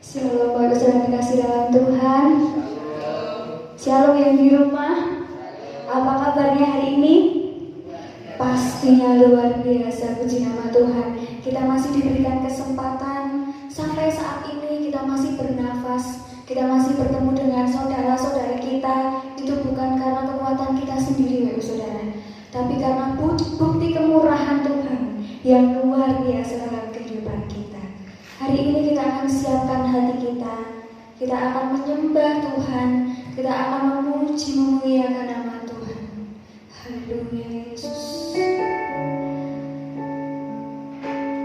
Shalom, Bapak Saudara dikasih dalam Tuhan. Shalom yang di rumah. Apa kabarnya hari ini? Pastinya luar biasa, puji nama Tuhan. Kita masih diberikan kesempatan sampai saat ini, kita masih bernafas, kita masih bertemu dengan saudara-saudara kita. Itu bukan karena kekuatan kita sendiri, Bapak Saudara, tapi karena bukti kemurahan Tuhan yang luar biasa dalam kehidupan kita. Hari ini kita akan siapkan hati kita akan menyembah Tuhan, kita akan memuji memuliakan nama Tuhan. Haleluya Yesus.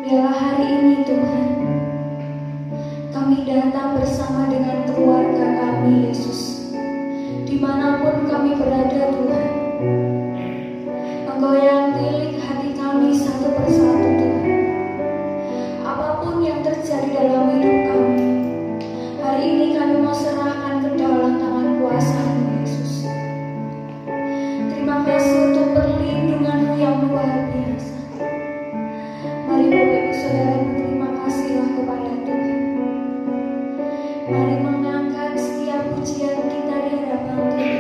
Biarlah hari ini Tuhan, kami datang bersama dengan keluarga kami Yesus. Dimanapun kami berada Tuhan, Engkau yang milik hati kami satu persatu Tuhan. Apapun yang terjadi dalam hidup kami, hari ini kami mau serahkan ke dalam tangan kuasa-Mu Yesus. Terima kasih untuk perlindungan-Mu yang luar biasa. Mari Bapak Ibu Saudara berterima kasihlah kepada Tuhan. Mari mengangkat setiap pujian kita di hadapan Tuhan.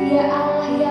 Dia Allah yang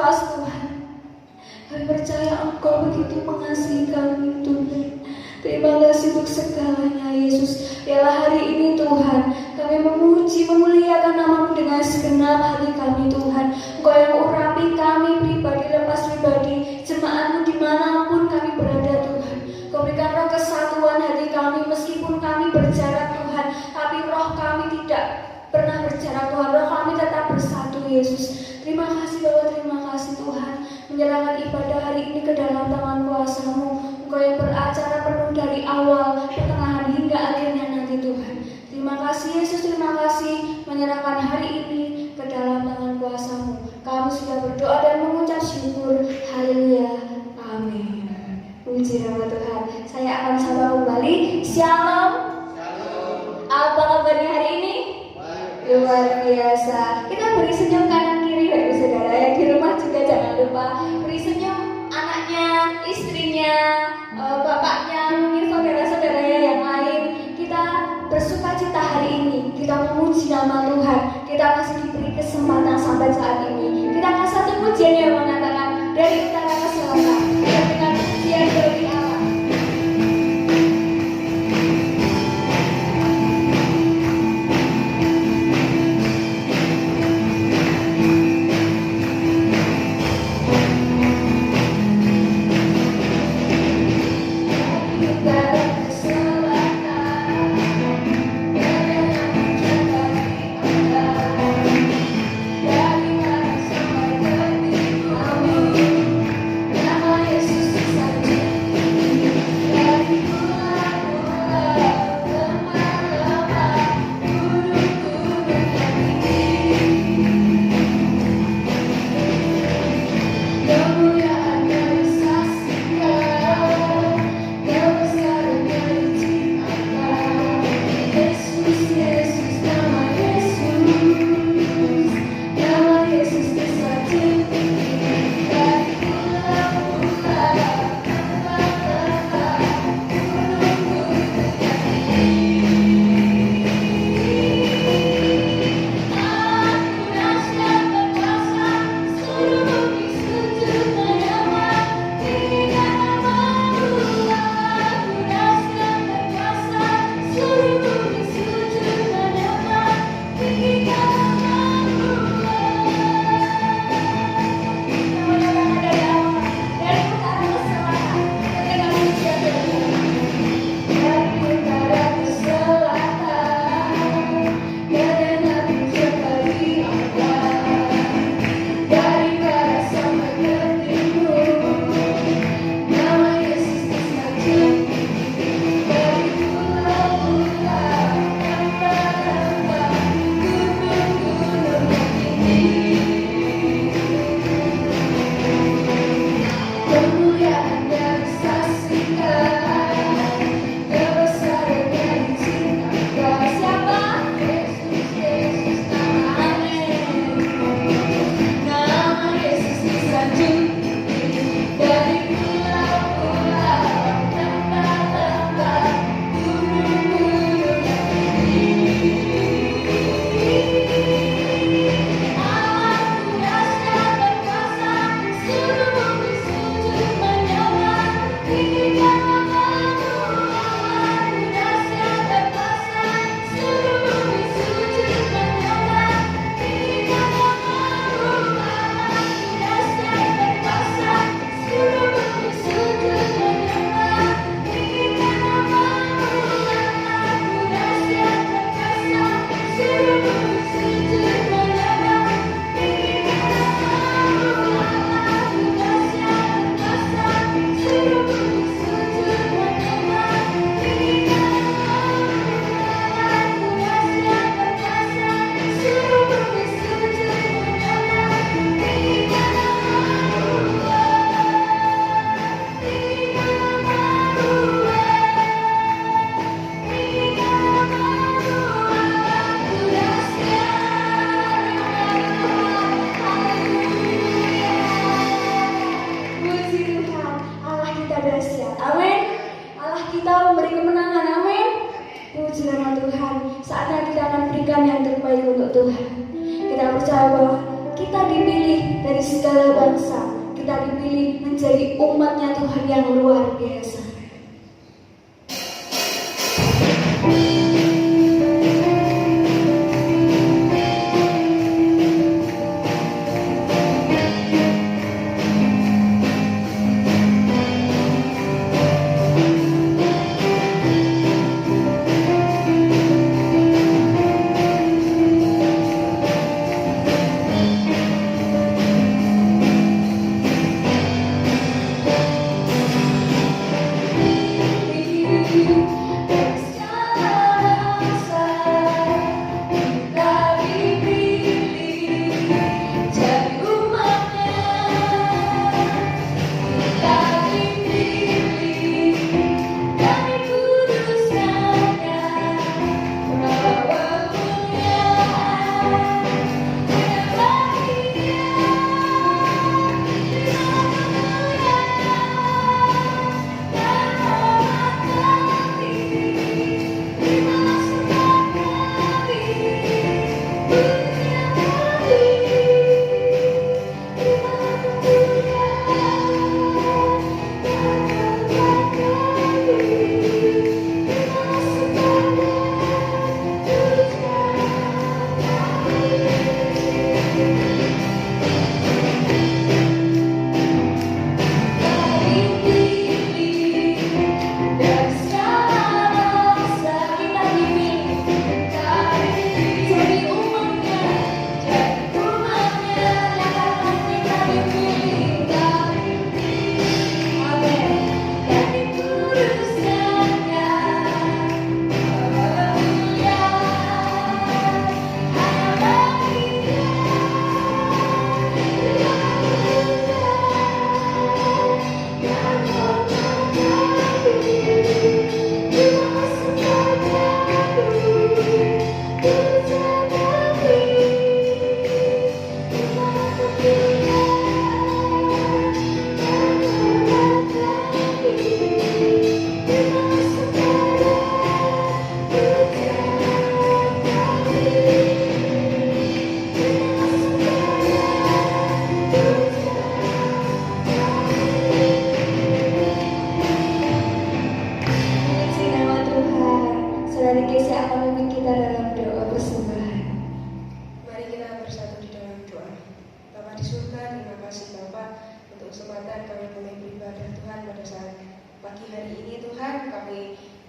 puas Tuhan. Kami percaya Engkau begitu mengasihi kami Tuhan. Terima kasih untuk segalanya Yesus. Biarlah hari ini Tuhan kami memuji, memuliakan nama-Mu dengan segenap hati kami Tuhan. Engkau yang urapi kami pribadi lepas pribadi, jemaat-Mu dimanapun kami berada Tuhan. Kau berikan roh kesatuan hati kami meskipun kami berjarak Tuhan, tapi roh kami tidak pernah berjarak Tuhan. Roh kami tetap bersatu Yesus. Terima kasih Bapak, terima kasih Tuhan. Menyerahkan ibadah hari ini ke dalam tangan kuasa-Mu. Engkau yang beracara penuh dari awal, pertengahan hingga akhirnya nanti Tuhan. Terima kasih Yesus, terima kasih menyerahkan hari ini ke dalam tangan kuasa-Mu. Kami sudah berdoa dan mengucap syukur. Haleluya. Amin. Puji nama Tuhan. Saya akan sapa kembali. Shalom. Apa kabarnya hari ini? Luar biasa. Kita beri senyum kanan kiri Bapak Saudara. Yang di rumah juga jangan lupa beri senyum anaknya, istrinya, bapaknya, mungkin saudara-saudaranya yang lain. Kita bersuka cita hari ini. Kita memuji nama Tuhan. Kita masih diberi kesempatan sampai saat ini. Kita akan satu pujian yang mengatakan dari utara ke selatan dengan pujian dari Allah. kita dipilih dari segala bangsa, kita dipilih menjadi umatnya Tuhan yang luar biasa.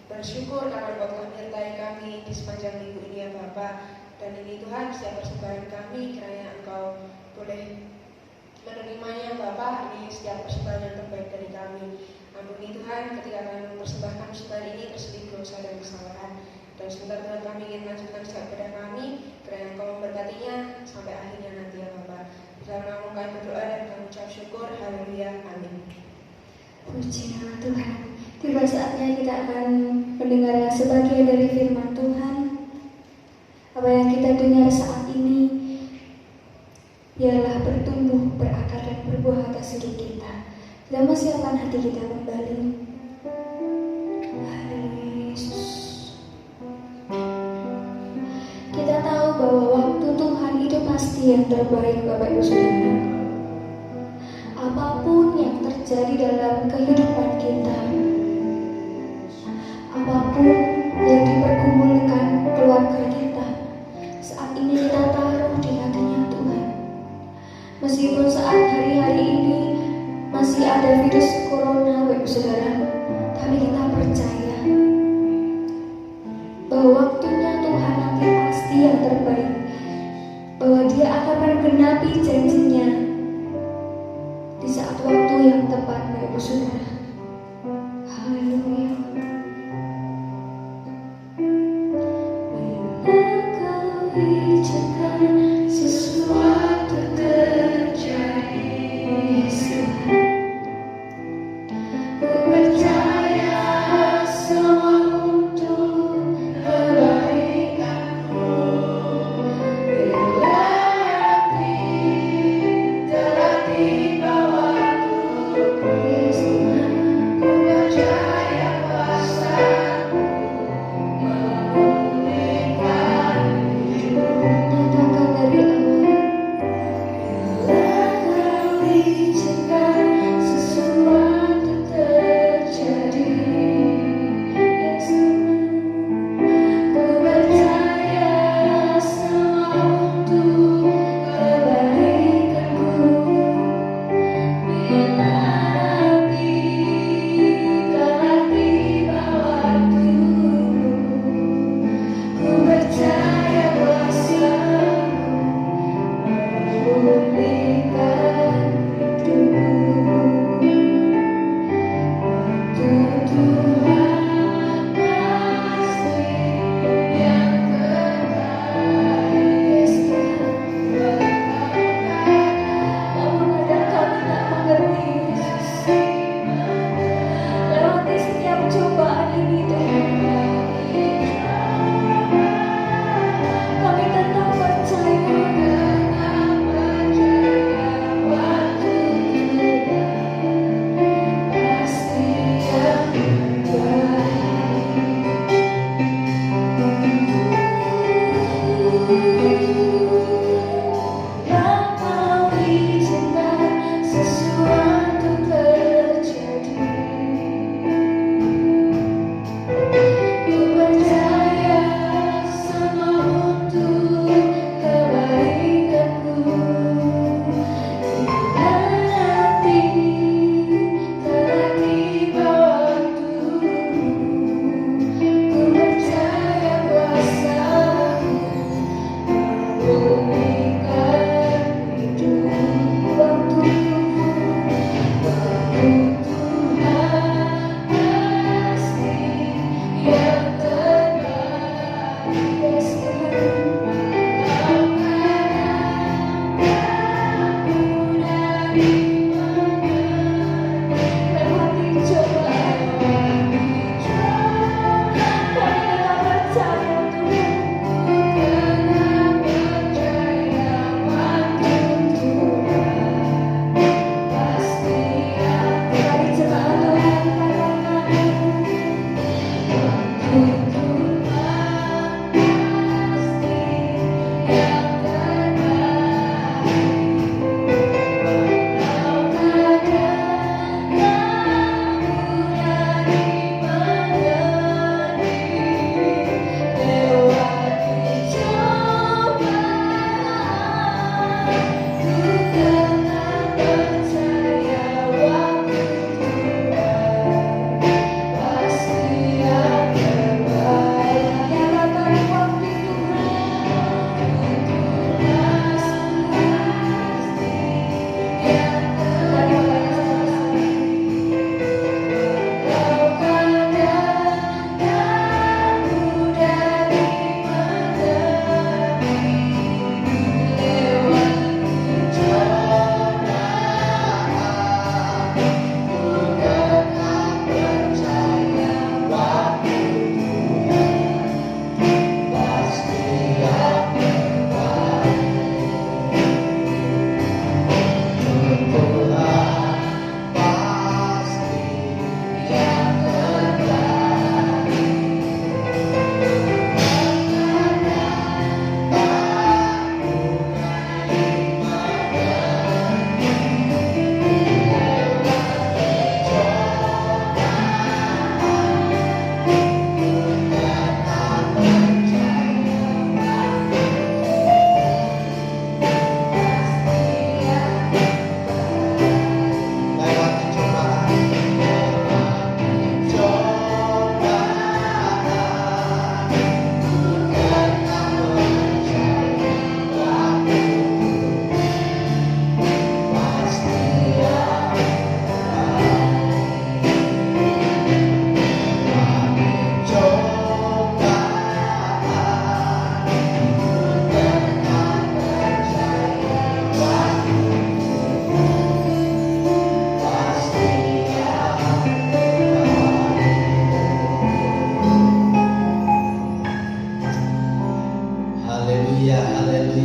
Bersyukur karena Engkau telah menyertai kami di sepanjang minggu ini ya Bapa. Dan ini Tuhan, setiap persembahan kami kiranya Engkau boleh menerimanya Bapa. Ini setiap persembahan yang terbaik dari kami. Ampuni Tuhan ketika kami mempersembahkan persembahan ini terselip dosa dan kesalahan. Dan sebentar Tuhan kami ingin melanjutkan setiap kepada kami, kiranya Engkau memberkatinya sampai akhirnya nanti ya Bapa. Dalam nama kami berdoa dan kami ucap syukur. Haleluya. Amin. Puji nama Tuhan. Tiba saatnya kita akan mendengar sebagian dari firman Tuhan. Apa yang kita dengar saat ini biarlah bertumbuh, berakar dan berbuah atas hidup kita. Dan siapkan hati kita kembali. Haleluya Yesus. Kita tahu bahwa waktu Tuhan itu pasti yang terbaik, Bapak Ibu Saudara. Apapun yang terjadi dalam kehidupan kita, apapun yang dipergumulkan keluarga kita, saat ini kita taruh di hatinya Tuhan. Meskipun saat hari-hari ini masih ada virus corona, Bapak Saudara, tapi kita percaya bahwa waktunya Tuhan nanti pasti yang terbaik, bahwa Dia akan menggenapi janjinya di saat waktu yang tepat, Bapak Saudara. Haleluya. Izinkan sesuatu terjadi, Tuhan. Ku percaya semua untuk kebaikanmu. Bila telah tiba waktuku, ku percaya kuasa-Mu memulihkan. Nyatakan dari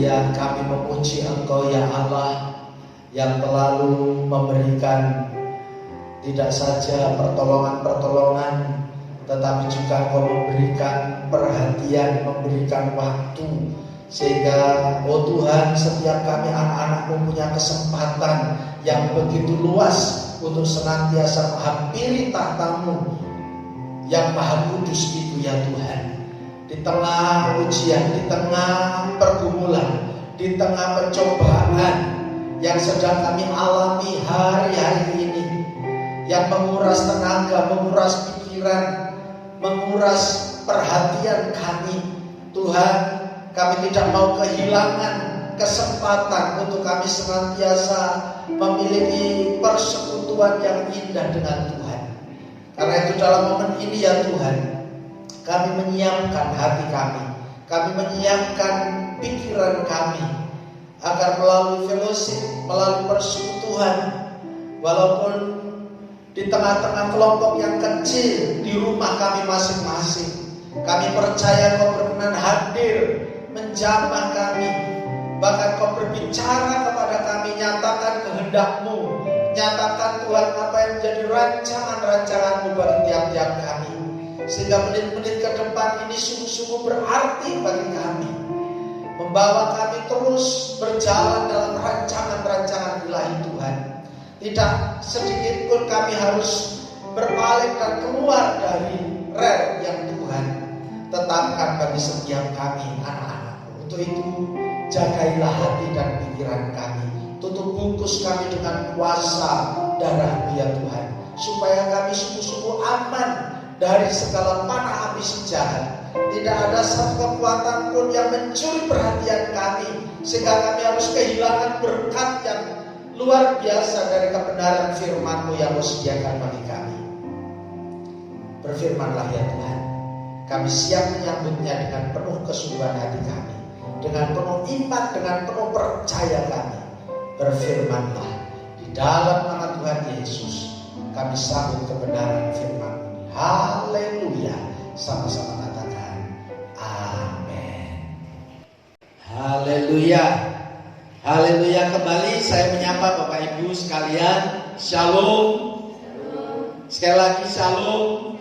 Haleluya, kami memuji Engkau ya Allah yang selalu memberikan tidak saja pertolongan-pertolongan, tetapi juga Engkau memberikan perhatian, memberikan waktu, sehingga oh Tuhan, setiap kami anak-anak-Mu punya kesempatan yang begitu luas untuk senantiasa menghampiri tahta-Mu yang Maha Kudus itu ya Tuhan. Di tengah ujian, di tengah pergumulan, di tengah pencobaan yang sedang kami alami hari-hari ini, yang menguras tenaga, menguras pikiran, menguras perhatian kami, Tuhan, kami tidak mau kehilangan kesempatan untuk kami senantiasa memiliki persekutuan yang indah dengan Tuhan. Karena itu dalam momen ini ya Tuhan, kami menyiapkan hati kami menyiapkan pikiran kami, agar melalui fellowship, melalui persekutuan, walaupun di tengah-tengah kelompok yang kecil di rumah kami masing-masing, kami percaya Kau berkenan hadir menjamah kami. Bahkan Kau berbicara kepada kami, nyatakan kehendak-Mu, nyatakan Tuhan apa yang menjadi rancangan-rancangan-Mu bagi tiap-tiap kami, sehingga menit-menit ke depan ini sungguh-sungguh berarti bagi kami, membawa kami terus berjalan dalam rancangan-rancangan ilahi Tuhan. Tidak sedikit pun kami harus berpaling dan keluar dari rel yang Tuhan tetapkan bagi setiap kami anak-anak-Mu. Untuk itu jagailah hati dan pikiran kami, tutup bungkus kami dengan kuasa darah-Mu ya Tuhan, supaya kami sungguh-sungguh aman dari segala panah api si jahat. Tidak ada satu kekuatan pun yang mencuri perhatian kami, sehingga kami harus kehilangan berkat yang luar biasa dari kebenaran firman-Mu yang Kau sediakan bagi kami. Berfirmanlah ya Tuhan, kami siap menyambutnya dengan penuh kesungguhan hati kami, dengan penuh iman, dengan penuh percaya kami. Berfirmanlah, di dalam nama Tuhan Yesus kami sambut kebenaran firman-Mu. Haleluya. Sama-sama katakan amin. Haleluya. Haleluya. Kembali saya menyapa Bapak Ibu sekalian. Shalom. Sekali lagi shalom.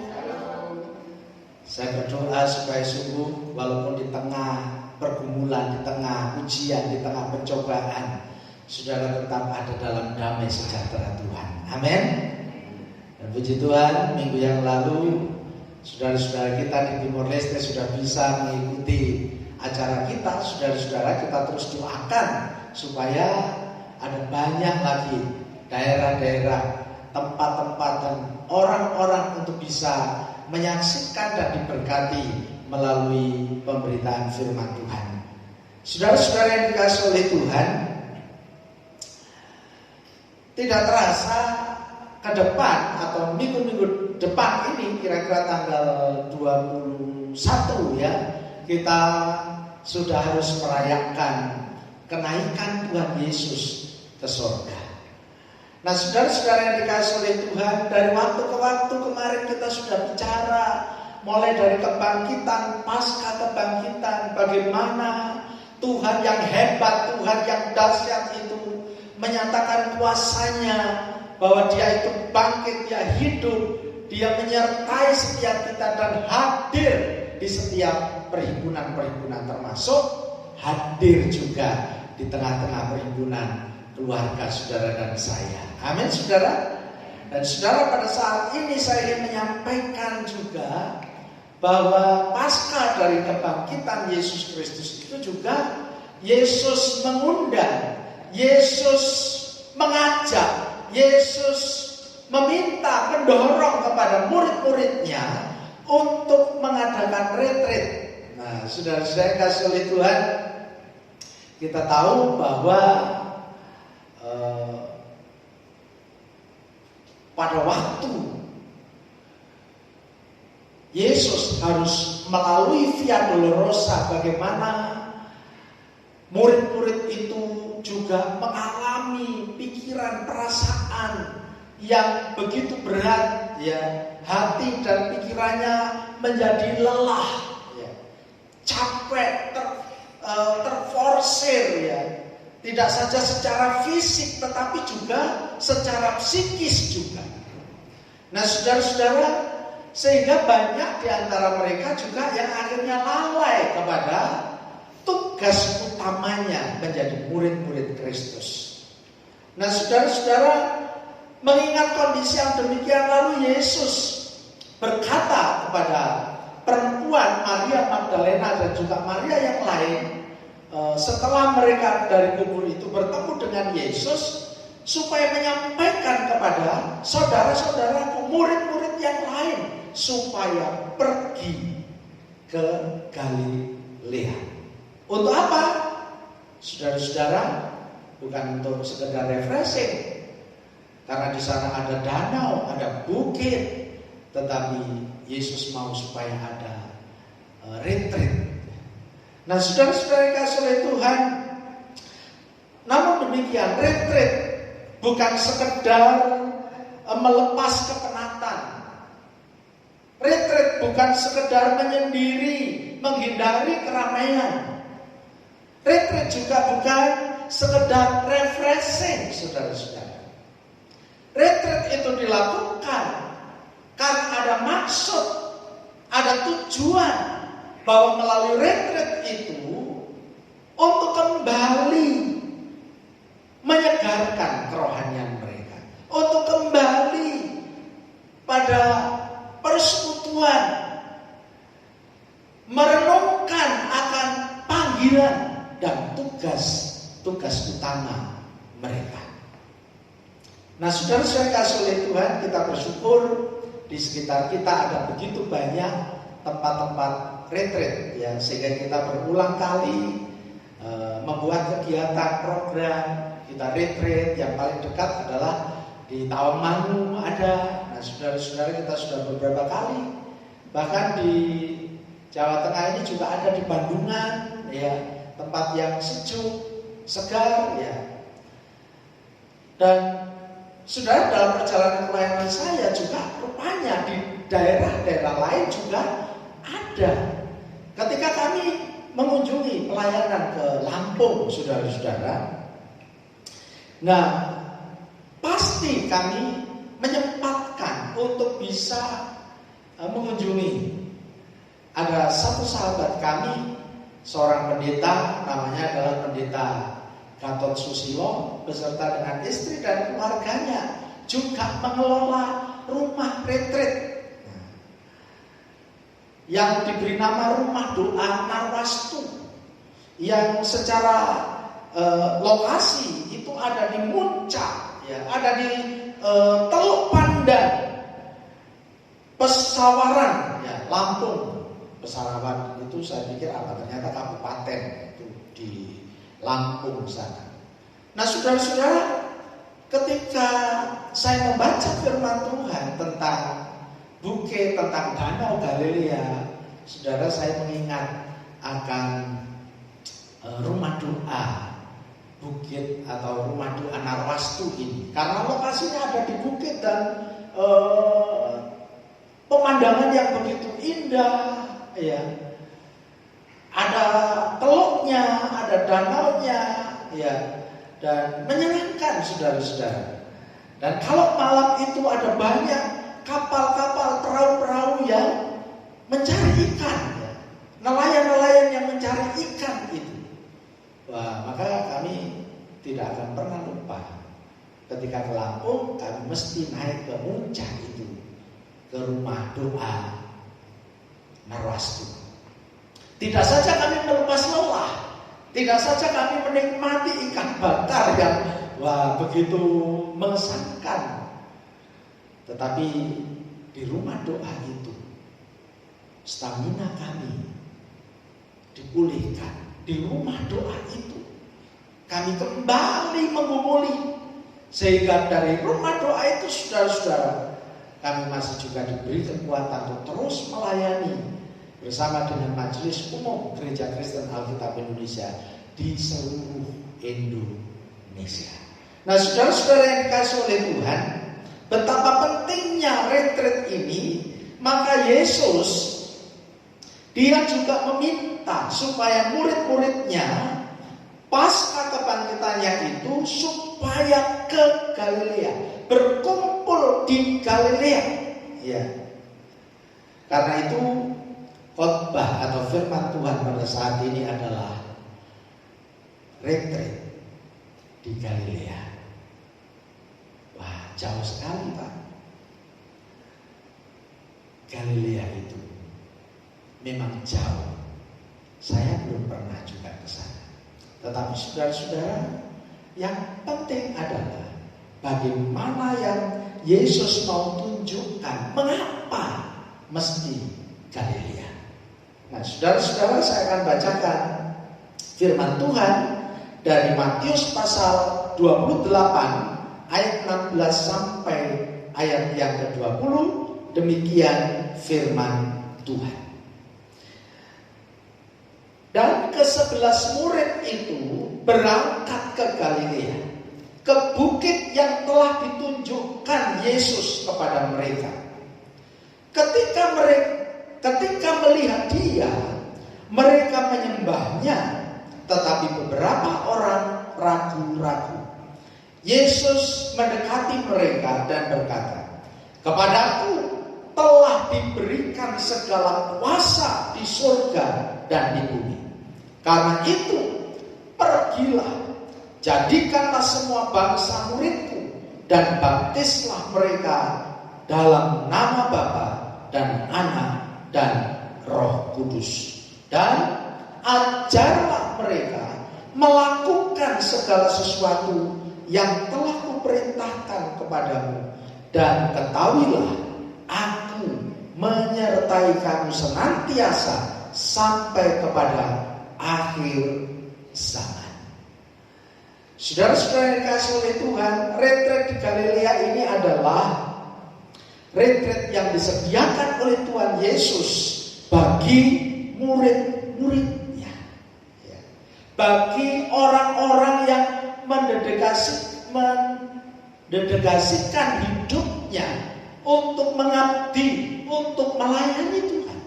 Saya berdoa supaya sungguh walaupun di tengah pergumulan, di tengah ujian, di tengah pencobaan, saudara tetap ada dalam damai sejahtera Tuhan. Amin. Dan puji Tuhan, minggu yang lalu saudara-saudara kita di Timor Leste sudah bisa mengikuti acara kita. Saudara-saudara, kita terus doakan supaya ada banyak lagi daerah-daerah, tempat-tempat dan orang-orang untuk bisa menyaksikan dan diberkati melalui pemberitaan firman Tuhan. Saudara-saudara yang dikasihi oleh Tuhan, tidak terasa ke depan atau minggu-minggu depan ini, kira-kira tanggal 21 ya, kita sudah harus merayakan kenaikan Tuhan Yesus ke surga. Nah saudara-saudara yang dikasihi oleh Tuhan, dari waktu ke waktu kemarin kita sudah bicara, mulai dari kebangkitan, pasca kebangkitan, bagaimana Tuhan yang hebat, Tuhan yang dahsyat itu menyatakan kuasanya, bahwa Dia itu bangkit, Dia hidup, Dia menyertai setiap kita dan hadir di setiap perhimpunan-perhimpunan, termasuk hadir juga di tengah-tengah perhimpunan keluarga saudara dan saya. Amin saudara. Dan saudara, pada saat ini saya ingin menyampaikan juga bahwa pasca dari kebangkitan Yesus Kristus itu juga Yesus mengundang, Yesus mengajak, Yesus meminta, mendorong kepada murid-muridnya untuk mengadakan retreat. Nah, saudara-saudara yang kasih oleh Tuhan, kita tahu bahwa pada waktu Yesus harus melalui Via Dolorosa, bagaimana murid-murid itu juga mengalami pikiran, perasaan yang begitu berat, ya, hati dan pikirannya menjadi lelah, ya, capek, terforce terusir ya. Tidak saja secara fisik tetapi juga secara psikis juga. Nah saudara-saudara, sehingga banyak di antara mereka juga yang akhirnya lalai kepada tugas utamanya menjadi murid-murid Kristus. Nah saudara-saudara, mengingat kondisi yang demikian, lalu Yesus berkata kepada perempuan Maria Magdalena dan juga Maria yang lain, setelah mereka dari kubur itu bertemu dengan Yesus, supaya menyampaikan kepada saudara-saudaraku, murid-murid yang lain, supaya pergi ke Galilea. Untuk apa? Saudara-saudara, bukan untuk sekedar refreshing, karena di sana ada danau, ada bukit, tetapi Yesus mau supaya ada retreat. Nah, saudara-saudara kasih oleh Tuhan, namun demikian retreat bukan sekedar melepas kepenatan. Retreat bukan sekedar menyendiri, menghindari keramaian. Retreat juga bukan sekedar refreshing, saudara-saudara. Retreat itu dilakukan karena ada maksud, ada tujuan, bahwa melalui retreat itu untuk kembali menyegarkan kerohanian mereka, untuk kembali pada persekutuan, merenungkan akan panggilan dan tugas utama mereka. Nah, saudara-saudara kasih oleh Tuhan, kita bersyukur di sekitar kita ada begitu banyak tempat-tempat retreat ya, sehingga kita berulang kali membuat kegiatan program kita retreat. Yang paling dekat adalah di Tawangmangu ada. Nah, saudara-saudara, kita sudah beberapa kali, bahkan di Jawa Tengah ini juga ada di Bandungan ya, tempat yang sejuk, segar ya. Dan saudara, dalam perjalanan pelayanan saya juga rupanya di daerah-daerah lain juga ada. Ketika kami mengunjungi pelayanan ke Lampung, saudara-saudara, nah pasti kami menyempatkan untuk bisa mengunjungi. Ada satu sahabat kami, seorang pendeta, namanya adalah pendeta Gatot Susilo, beserta dengan istri dan keluarganya juga mengelola rumah retreat yang diberi nama Rumah Doa Narwastu, yang secara lokasi itu ada di Muncak, ya, ada di Teluk Pandan, Pesawaran, ya, Lampung. Pesawaran itu saya pikir apa? Ternyata kabupaten itu di Lampung sana. Nah, saudara-saudara, ketika saya membaca firman Tuhan tentang bukit, tentang danau Galilea, saudara, saya mengingat akan rumah doa bukit atau rumah doa Narwastu ini, karena lokasinya ada di bukit dan pemandangan yang begitu indah, ya. Ada teluknya, ada danaunya, ya, dan menyenangkan, saudara-saudara. Dan kalau malam itu ada banyak kapal-kapal, perahu-perahu yang mencari ikan, ya. Nelayan-nelayan yang mencari ikan itu. Wah, maka kami tidak akan pernah lupa. Ketika ke Lampung, kami mesti naik ke Muncak itu, ke rumah doa Narwastu. Tidak saja kami melepas lelah, tidak saja kami menikmati ikan bakar yang wah begitu mengesankan, tetapi di rumah doa itu stamina kami dipulihkan. Di rumah doa itu kami kembali menggumuli, sehingga dari rumah doa itu, saudara-saudara, kami masih juga diberi kekuatan untuk terus melayani bersama dengan Majelis Umum Gereja Kristen Alkitab Indonesia di seluruh Indonesia. Nah, saudara-saudara yang dikasih oleh Tuhan, betapa pentingnya retreat ini, maka Yesus dia juga meminta supaya murid-muridnya pasca kebangkitannya itu supaya ke Galilea, berkumpul di Galilea. Ya. Karena itu khotbah atau firman Tuhan pada saat ini adalah retreat di Galilea. Wah, jauh sekali Pak. Galilea itu memang jauh. Saya belum pernah juga ke sana. Tetapi saudara-saudara, yang penting adalah bagaimana yang Yesus mau tunjukkan. Mengapa mesti Galilea? Nah, saudara-saudara, saya akan bacakan firman Tuhan dari Matius pasal 28 ayat 16 sampai ayat yang ke-20. Demikian firman Tuhan. Dan ke-11 murid itu berangkat ke Galilea, ke bukit yang telah ditunjukkan Yesus kepada mereka. Ketika melihat dia, mereka menyembahnya, tetapi beberapa orang ragu-ragu. Yesus mendekati mereka dan berkata, "Kepadaku telah diberikan segala kuasa di surga dan di bumi. Karena itu, pergilah, jadikanlah semua bangsa muridku, dan baptislah mereka dalam nama Bapa dan Anak dan Roh Kudus. Dan ajarlah mereka melakukan segala sesuatu yang telah kuperintahkan kepadamu. Dan ketahuilah, aku menyertai kamu senantiasa sampai kepada akhir zaman." Saudara-saudara yang dikasihi oleh Tuhan, retret di Galilea ini adalah retret yang disediakan oleh Tuhan Yesus bagi murid-muridnya, bagi orang-orang yang mendedikasikan hidupnya untuk mengabdi, untuk melayani Tuhan.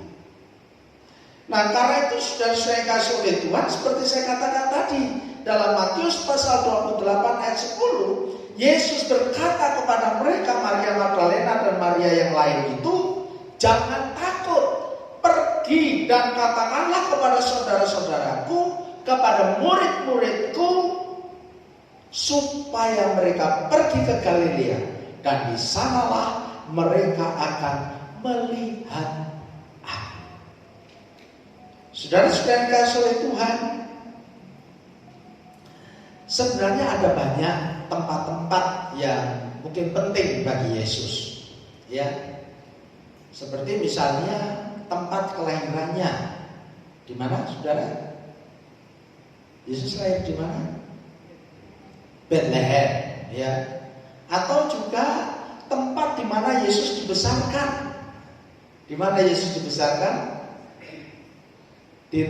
Nah, karena itu saudara-saudara yang dikasihi oleh Tuhan, seperti saya katakan tadi dalam Matius pasal 28 ayat 10, Yesus berkata kepada mereka, Maria Magdalena dan Maria yang lain itu, "Jangan takut, pergi dan katakanlah kepada saudara-saudaraku, kepada murid-muridku, supaya mereka pergi ke Galilea, dan di sanalah mereka akan melihat aku." Saudara-saudara yang dikasihi oleh Tuhan, sebenarnya ada banyak tempat-tempat yang mungkin penting bagi Yesus, ya. Seperti misalnya tempat kelahirannya. Di mana, saudara? Yesus lahir di mana? Bethlehem, ya. Atau juga tempat di mana Yesus dibesarkan. Di mana Yesus dibesarkan? Di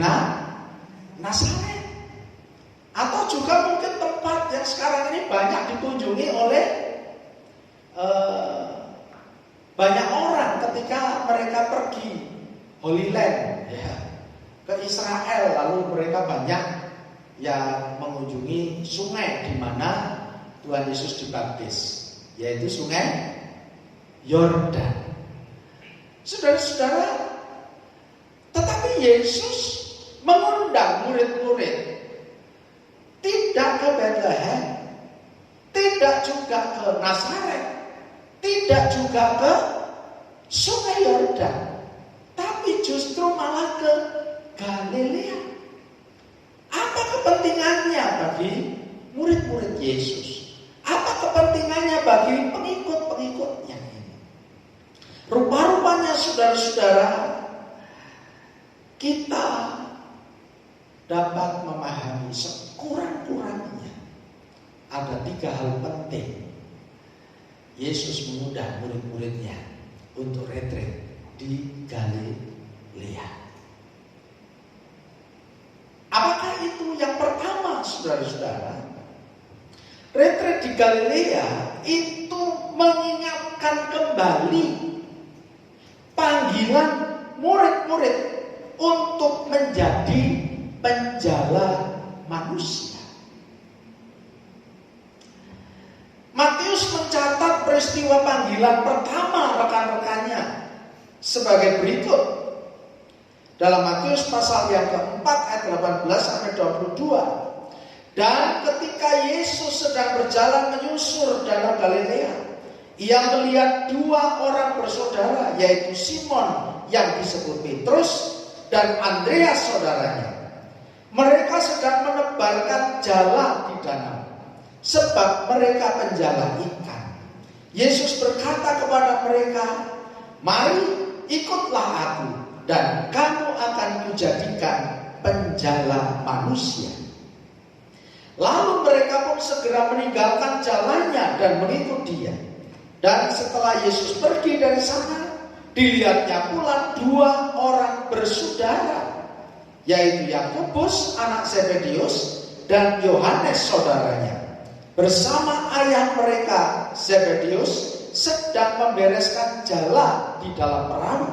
Nazaret. Atau juga mungkin tempat yang sekarang ini banyak dikunjungi oleh banyak orang ketika mereka pergi Holy Land, ya, ke Israel, lalu mereka banyak yang mengunjungi sungai di mana Tuhan Yesus dibaptis, yaitu sungai Yordan. Saudara-saudara, tetapi Yesus mengundang murid-murid tidak ke Bethlehem, tidak juga ke Nazaret, tidak juga ke sungai Yordan, tapi justru malah ke Galilea. Apa kepentingannya bagi murid-murid Yesus? Apa kepentingannya bagi pengikut-pengikutnya ini? Rupa-rupanya saudara-saudara, kita dapat memahami sekurang-kurangnya ada 3 hal penting. Yesus mengundang murid-muridnya untuk retret di Galilea. Apakah itu? Yang pertama, saudara-saudara, retret di Galilea itu mengingatkan kembali panggilan murid-murid untuk menjadi penjala manusia. Matius mencatat peristiwa panggilan pertama rekan-rekannya sebagai berikut. Dalam Matius pasal yang keempat ayat 18 sampai 22. Dan ketika Yesus sedang berjalan menyusur danau Galilea, ia melihat dua orang bersaudara, yaitu Simon yang disebut Petrus dan Andreas saudaranya. Mereka sedang menebarkan jala di danau, sebab mereka penjala ikan. Yesus berkata kepada mereka, "Mari ikutlah aku, dan kamu akan kujadikan penjala manusia." Lalu mereka pun segera meninggalkan jalannya dan mengikut dia. Dan setelah Yesus pergi dari sana, dilihatnya pula dua orang bersaudara, yaitu Yakobus anak Zebedius dan Yohanes saudaranya, bersama ayah mereka Zebedius sedang membereskan jala di dalam perahu.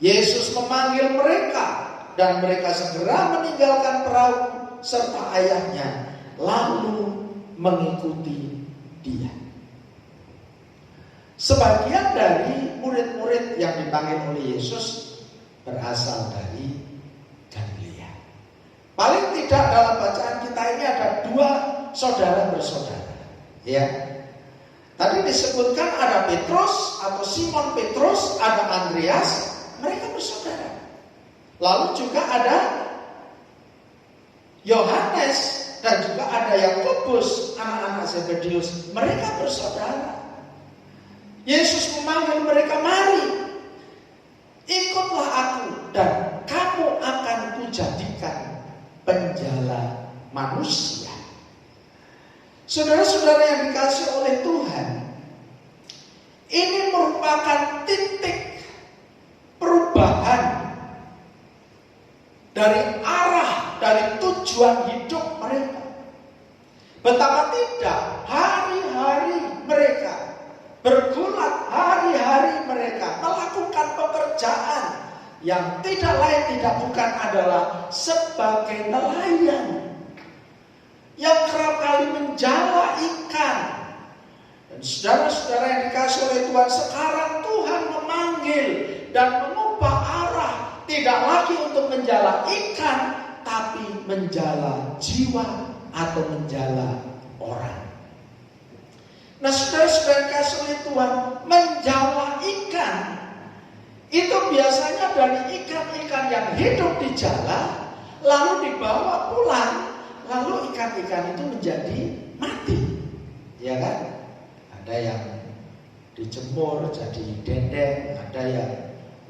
Yesus memanggil mereka dan mereka segera meninggalkan perahu serta ayahnya, lalu mengikuti dia. Sebagian dari murid-murid yang dipanggil oleh Yesus berasal dari Galilea. Paling tidak dalam bacaan kita ini ada dua saudara bersaudara. Ya. Tadi disebutkan ada Petrus atau Simon Petrus, ada Andreas, mereka bersaudara. Lalu juga ada Yohanes dan juga ada Yakobus anak-anak Zebedius, mereka bersaudara. Yesus memanggil mereka, "Mari, ikutlah aku dan kamu akan kujadikan penjala manusia." Saudara-saudara yang dikasihi oleh Tuhan, ini merupakan titik perubahan dari arah, dari tujuan hidup mereka. Betapa tidak hari-hari mereka bergulat, hari-hari mereka melakukan pekerjaan yang tidak lain tidak bukan adalah sebagai nelayan yang kerap kali menjala ikan. Dan saudara-saudara yang dikasihi oleh Tuhan, sekarang Tuhan memanggil dan mengubah arah, tidak lagi untuk menjala ikan, tapi menjala jiwa atau menjala orang. Nah, saudara-saudara yang dikasihi oleh Tuhan, menjala ikan itu biasanya dari ikan-ikan yang hidup di jala, lalu dibawa pulang, lalu ikan-ikan itu menjadi mati, ya kan? Ada yang dijemur jadi dendeng, ada yang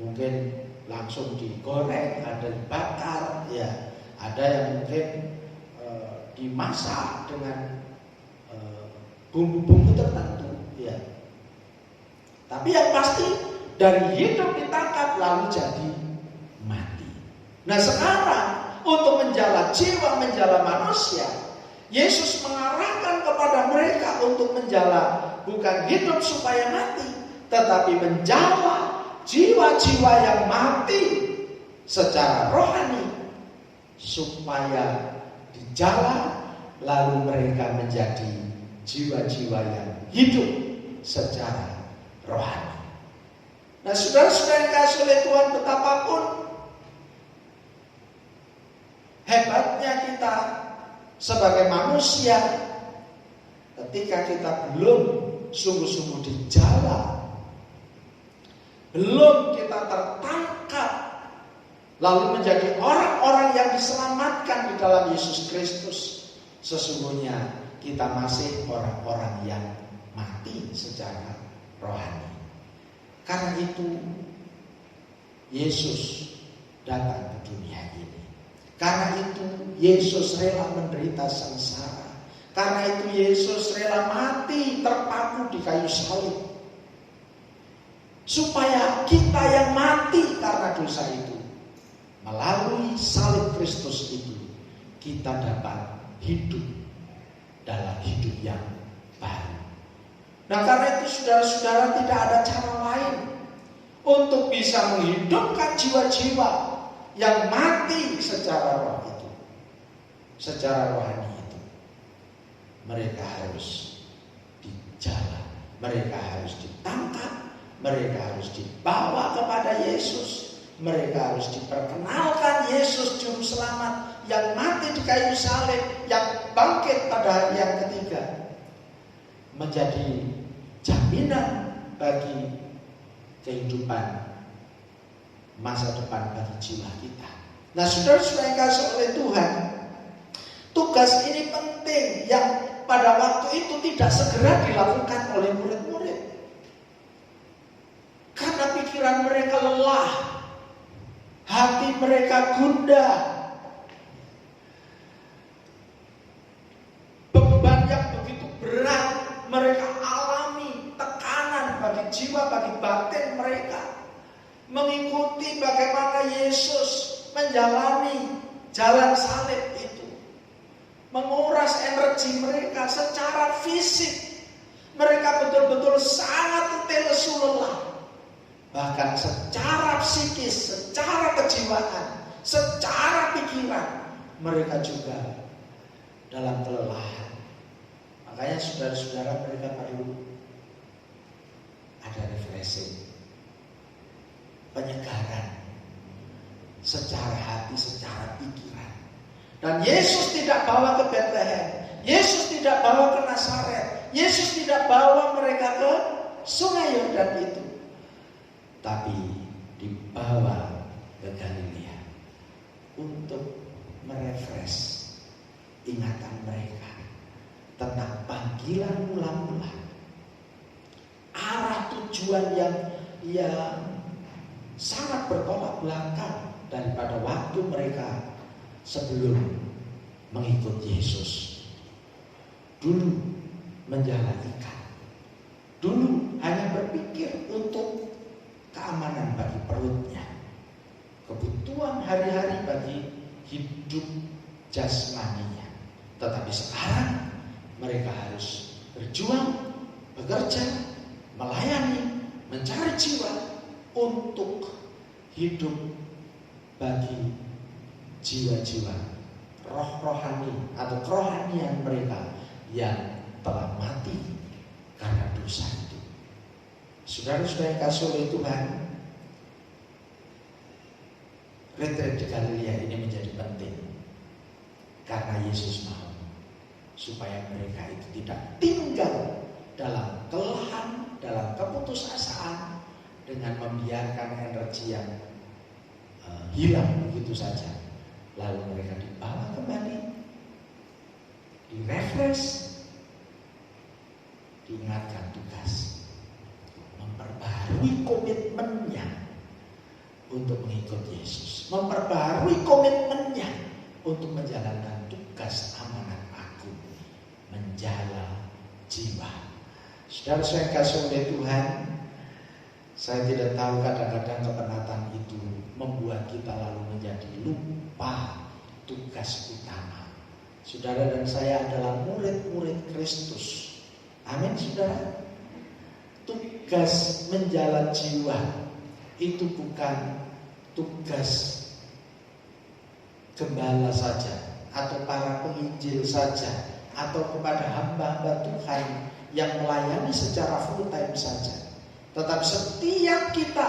mungkin langsung digoreng, ada dibakar, ya, ada yang mungkin dimasak dengan bumbu-bumbu tertentu, ya. Tapi yang pasti dari hidup ditangkap lalu jadi mati. Nah, sekarang untuk menjala jiwa, menjala manusia, Yesus mengarahkan kepada mereka untuk menjala bukan hidup supaya mati, tetapi menjala jiwa-jiwa yang mati secara rohani supaya dijala lalu mereka menjadi jiwa-jiwa yang hidup secara rohani. Nah, saudara-saudara yang dikasihi oleh Tuhan, betapapun hebatnya kita sebagai manusia, ketika kita belum sungguh-sungguh dijala, belum kita tertangkap lalu menjadi orang-orang yang diselamatkan di dalam Yesus Kristus, sesungguhnya kita masih orang-orang yang mati secara rohani. Karena itu Yesus datang ke dunia ini. Karena itu Yesus rela menderita sengsara. Karena itu Yesus rela mati terpaku di kayu salib, supaya kita yang mati karena dosa itu, melalui salib Kristus itu, kita dapat hidup dalam hidup yang baru. Nah, karena itu saudara-saudara, tidak ada cara lain untuk bisa menghidupkan jiwa-jiwa yang mati secara roh itu, secara rohani itu. Mereka harus mereka harus ditangkap, mereka harus dibawa kepada Yesus, mereka harus diperkenalkan Yesus Juru Selamat yang mati di kayu salib, yang bangkit pada hari yang ketiga, menjadi jaminan bagi kehidupan masa depan bagi jiwa kita. Nah, saudara-saudara yang kasih oleh Tuhan, tugas ini penting yang pada waktu itu tidak segera dilakukan oleh murid-murid. Karena pikiran mereka lelah, hati mereka gundah, beban yang begitu berat mereka alami, tekanan bagi jiwa, bagi batin mereka, mengikuti bagaimana Yesus menjalani jalan salib itu, menguras energi mereka secara fisik. Mereka betul-betul sangat lesu lelah. Bahkan secara psikis, secara kejiwaan, secara pikiran, mereka juga dalam kelelahan. Makanya saudara-saudara, mereka perlu ada refreshing, penyegaran secara hati, secara pikiran. Dan Yesus tidak bawa ke Bethlehem, Yesus tidak bawa ke Nazaret, Yesus tidak bawa mereka ke Sungai Yordan itu, tapi dibawa ke Galilea untuk merefresh ingatan mereka tentang panggilan mula-mula, arah tujuan yang sangat bertolak belakang daripada waktu mereka sebelum mengikut Yesus. Dulu menjala ikan, dulu hanya berpikir untuk keamanan bagi perutnya, kebutuhan hari-hari bagi hidup jasmaninya. Tetapi sekarang mereka harus berjuang, bekerja, melayani, mencari jiwa untuk hidup bagi jiwa-jiwa roh-rohani atau kerohanian mereka yang telah mati karena dosa itu. Saudara-saudara yang kasih oleh Tuhan, retret di Galilea ini menjadi penting karena Yesus mau supaya mereka itu tidak tinggal dalam kelelahan, dalam keputusasaan, dengan membiarkan energi yang hilang begitu saja. Lalu mereka dibawa kembali, direfresh, diingatkan tugas, memperbarui komitmennya untuk mengikut Yesus, memperbarui komitmennya untuk menjalankan tugas amanat agung, menjala jiwa. Saudara saya kasih oleh Tuhan, saya tidak tahu kadang-kadang kepenatan itu membuat kita lalu menjadi lupa tugas utama. Saudara dan saya adalah murid-murid Kristus. Amin, saudara. Tugas menjala jiwa itu bukan tugas gembala saja, atau para penginjil saja, atau kepada hamba-hamba Tuhan yang melayani secara full time saja. Tetapi setiap kita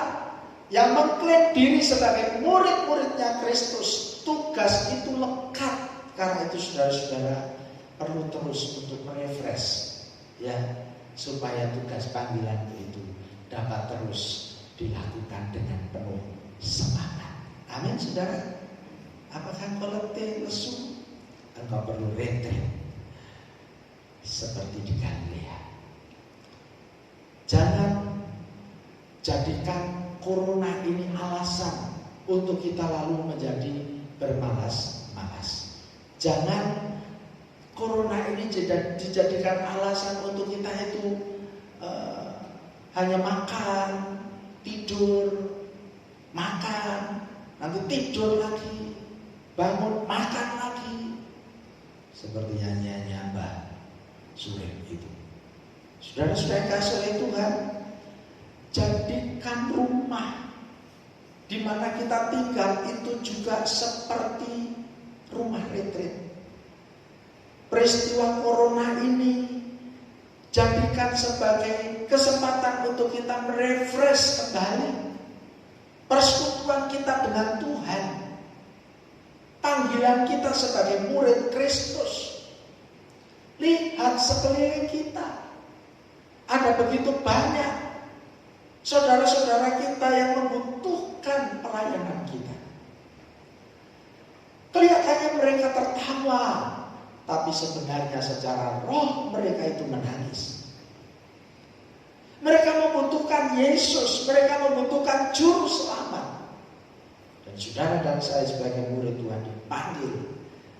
yang mengklaim diri sebagai murid-muridnya Kristus, tugas itu lekat. Karena itu saudara-saudara perlu terus untuk merefresh, ya, supaya tugas panggilan itu dapat terus dilakukan dengan penuh semangat. Amin, saudara. Apakah engkau letih, lesu? Engkau perlu retret seperti di Galilea. Jangan jadikan corona ini alasan untuk kita lalu menjadi bermalas-malas. Jangan corona ini dijadikan alasan untuk kita itu hanya makan, tidur, makan, nanti tidur lagi, bangun, makan lagi. Seperti nyanyiannya Mbah Surip itu. Saudara-saudara kasih oleh Tuhan, jadikan rumah di mana kita tinggal itu juga seperti rumah retreat. Peristiwa corona ini jadikan sebagai kesempatan untuk kita merefresh kembali persekutuan kita dengan Tuhan. Panggilan kita sebagai murid Kristus. Lihat sekeliling kita. Ada begitu banyak saudara-saudara kita yang membutuhkan pelayanan kita. Kelihatannya mereka tertawa, tapi sebenarnya secara roh mereka itu menangis. Mereka membutuhkan Yesus, mereka membutuhkan juru selamat. Dan saudara dan saya sebagai murid Tuhan dipanggil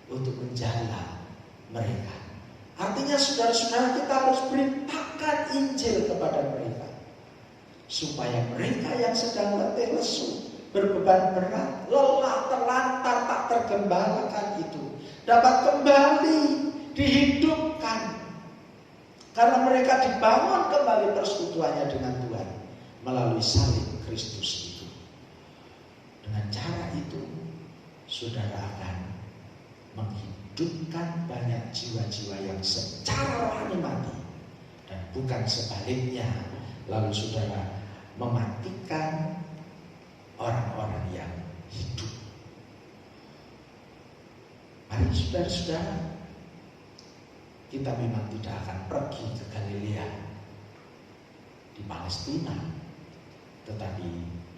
untuk menjala mereka. Artinya saudara-saudara kita harus beritakan Injil kepada mereka. Supaya mereka yang sedang letih lesu, berbeban berat, lelah, terlantar, tak tergembalakan itu dapat kembali dihidupkan. Karena mereka dibangun kembali persekutuannya dengan Tuhan melalui salib Kristus itu. Dengan cara itu, saudara akan menghidupkan banyak jiwa-jiwa yang secara rohani mati. Dan bukan sebaliknya, lalu saudara mematikan orang-orang yang hidup. Mari saudara-saudara, kita memang tidak akan pergi ke Galilea di Palestina, tetapi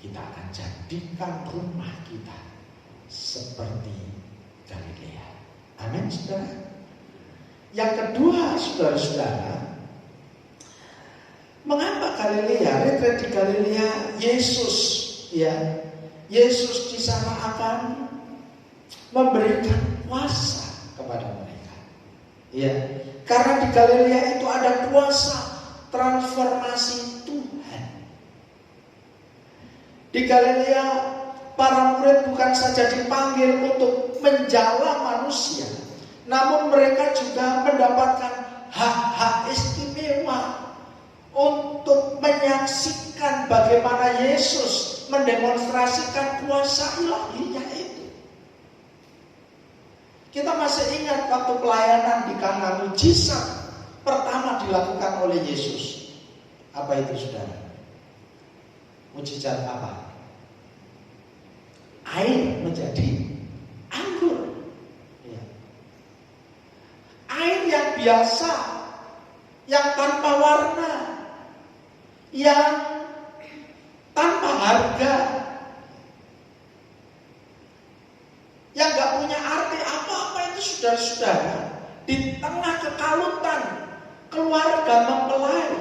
kita akan jadikan rumah kita seperti Galilea. Amin, saudara. Yang kedua, saudara-saudara, mengapa Galilea? Retret di Galilea, Yesus di sana akan memberikan kuasa kepada mereka. Ya, karena di Galilea itu ada kuasa transformasi Tuhan. Di Galilea para murid bukan saja dipanggil untuk menjala manusia, namun mereka juga mendapatkan hak-hak istimewa untuk menyaksikan bagaimana Yesus mendemonstrasikan kuasa ilahinya itu. Kita masih ingat waktu pelayanan di Kana, mujizat pertama dilakukan oleh Yesus. Apa itu, saudara? Mujizat apa? Air menjadi anggur. Ya. Air yang biasa, yang tanpa warna, yang tanpa harga, yang gak punya arti apa-apa itu, saudara-saudara, di tengah kekalutan keluarga mempelai,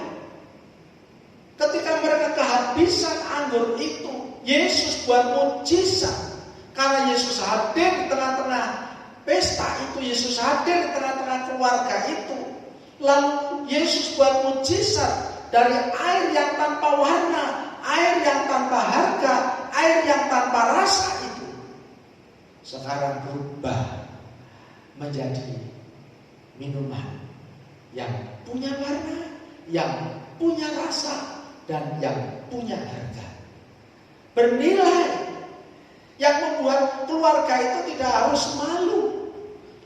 ketika mereka kehabisan anggur itu, Yesus buat mujizat. Karena Yesus hadir di tengah-tengah pesta itu, Yesus hadir di tengah-tengah keluarga itu, lalu Yesus buat mujizat. Dari air yang tanpa warna, air yang tanpa harga, air yang tanpa rasa itu, sekarang berubah menjadi minuman yang punya warna, yang punya rasa, dan yang punya harga, bernilai, yang membuat keluarga itu tidak harus malu,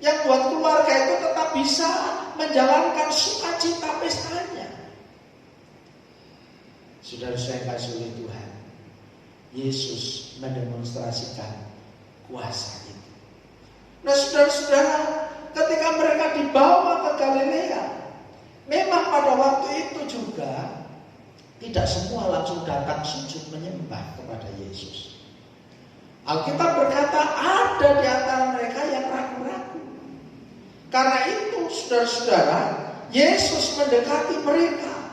yang buat keluarga itu tetap bisa menjalankan sukacita pestanya. Saudara saya kasih oleh Tuhan, Yesus mendemonstrasikan kuasa itu. Nah, saudara-saudara, ketika mereka dibawa ke Galilea, memang pada waktu itu juga tidak semua langsung datang sujud menyembah kepada Yesus. Alkitab berkata ada di antara mereka yang ragu-ragu. Karena itu, saudara-saudara, Yesus mendekati mereka.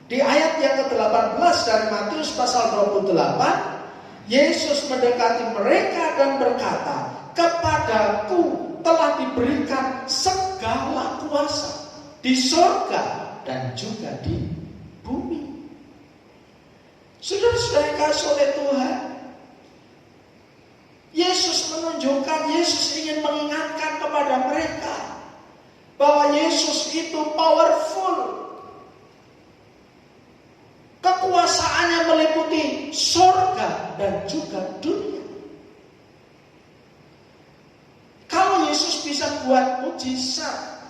Di ayat yang ke-18 dari Matius pasal 28, Yesus mendekati mereka dan berkata, "Kepadaku telah diberikan segala kuasa di surga dan juga di bumi." Saudara-saudara yang kasih oleh Tuhan, Yesus menunjukkan, Yesus ingin mengingatkan kepada mereka bahwa Yesus itu powerful. Kekuasaannya meliputi surga dan juga dunia. Kalau Yesus bisa buat mujizat,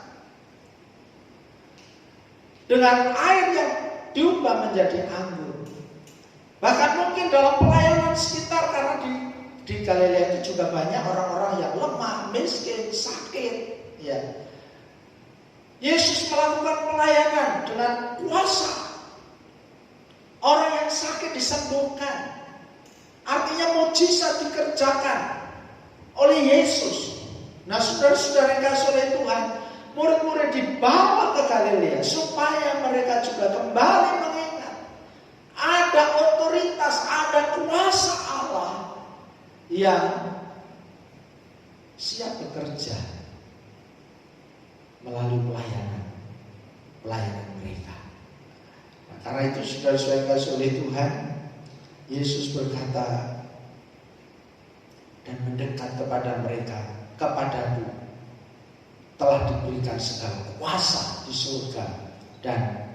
dengan air yang diubah menjadi anggur. Bahkan mungkin dalam pelayanan sekitar, karena di Galilea itu juga banyak orang-orang yang lemah, miskin, sakit. Ya. Yesus melakukan pelayanan dengan kuasa. Orang yang sakit disembuhkan. Artinya mukjizat dikerjakan oleh Yesus. Nah, saudara-saudara yang dikasihi oleh Tuhan, murid-murid dibawa ke Galilea supaya mereka juga kembali mengingat ada otoritas, ada kuasa Allah yang siap bekerja melalui pelayanan mereka. Nah, karena itu saudara-saudara yang dikasihi oleh Tuhan, Yesus berkata dan mendekat kepada mereka, kepadaku telah diberikan segala kuasa di surga dan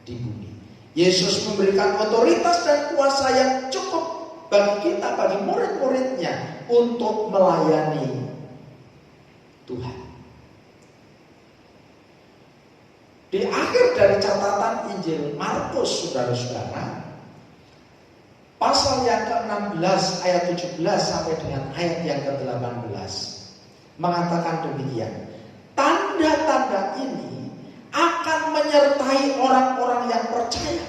di bumi. Yesus memberikan otoritas dan kuasa yang cukup bagi kita, bagi murid-muridnya untuk melayani Tuhan. Di akhir dari catatan Injil Markus, saudara-saudara, pasal yang ke-16 ayat 17 sampai dengan ayat yang ke-18 mengatakan demikian. Tanda-tanda ini akan menyertai orang-orang yang percaya.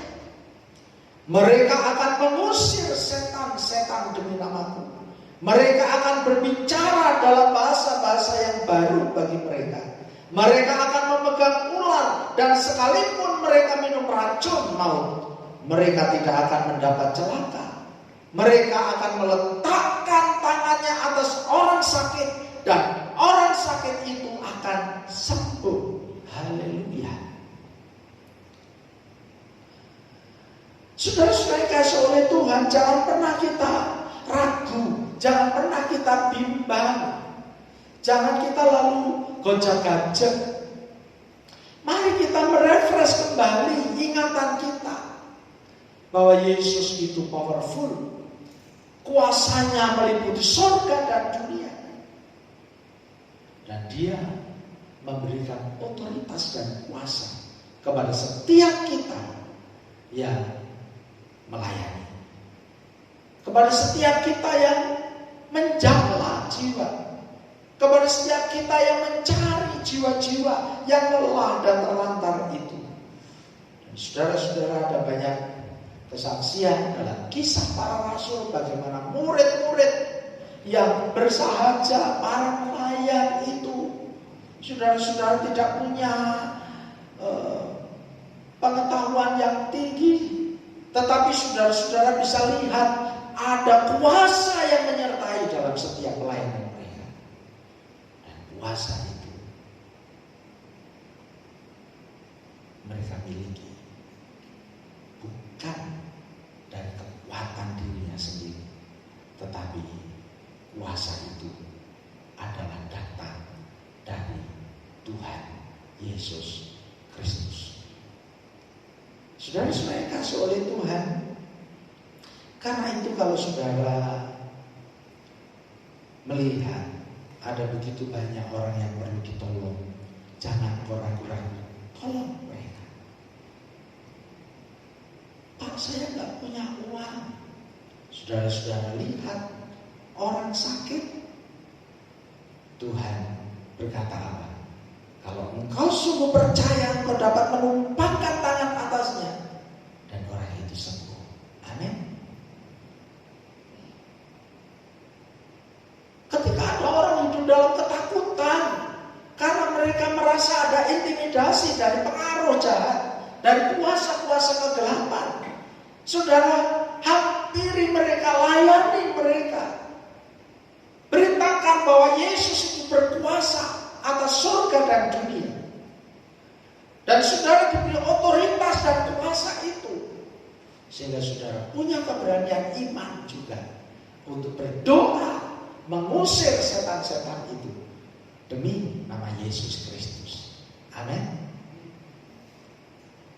Mereka akan mengusir setan-setan demi namaku. Mereka akan berbicara dalam bahasa-bahasa yang baru bagi mereka. Mereka akan memegang ular, dan sekalipun mereka minum racun maut, mereka tidak akan mendapat celaka. Mereka akan meletakkan tangannya atas orang sakit, dan orang sakit itu akan sembuh. Haleluya. Saudara-saudara yang dikasihi oleh Tuhan, jangan pernah kita ragu, jangan pernah kita bimbang, jangan kita lalu gonjang-ganjing. Mari kita merefresh kembali ingatan kita bahwa Yesus itu powerful. Kuasanya meliputi surga dan dunia. Dan dia memberikan otoritas dan kuasa kepada setiap kita yang melayani. Kepada setiap kita yang menjala jiwa. Kepada setiap kita yang mencari jiwa-jiwa yang lelah dan terlantar itu. Dan saudara-saudara, ada banyak kesaksian dalam kisah para rasul bagaimana murid-murid yang bersahaja, para pelayan itu, saudara-saudara, tidak punya pengetahuan yang tinggi, tetapi saudara-saudara bisa lihat ada kuasa yang menyertai dalam setiap pelayanan mereka. Dan kuasa itu mereka miliki bukan dari kekuatan dirinya sendiri, tetapi kuasa itu adalah datang dari Tuhan Yesus Kristus. Saudara-saudara yang dikasihi oleh Tuhan, karena itu kalau saudara melihat ada begitu banyak orang yang perlu ditolong, jangan ragu-ragu, tolong mereka. Pak, saya nggak punya uang. Saudara-saudara lihat orang sakit, Tuhan berkata apa? Kalau engkau sungguh percaya, engkau dapat menumpangkan tangan atasnya dan orang itu sembuh. Amin. Ketika ada orang hidup dalam ketakutan karena mereka merasa ada intimidasi dari pengaruh jahat, dari kuasa-kuasa kegelapan, saudara, hampiri mereka, layani mereka. Beritakan bahwa Yesus itu berkuasa atas surga dan dunia. Dan saudara diberi otoritas dan kuasa itu, sehingga saudara punya keberanian iman juga untuk berdoa mengusir setan-setan itu demi nama Yesus Kristus. Amin.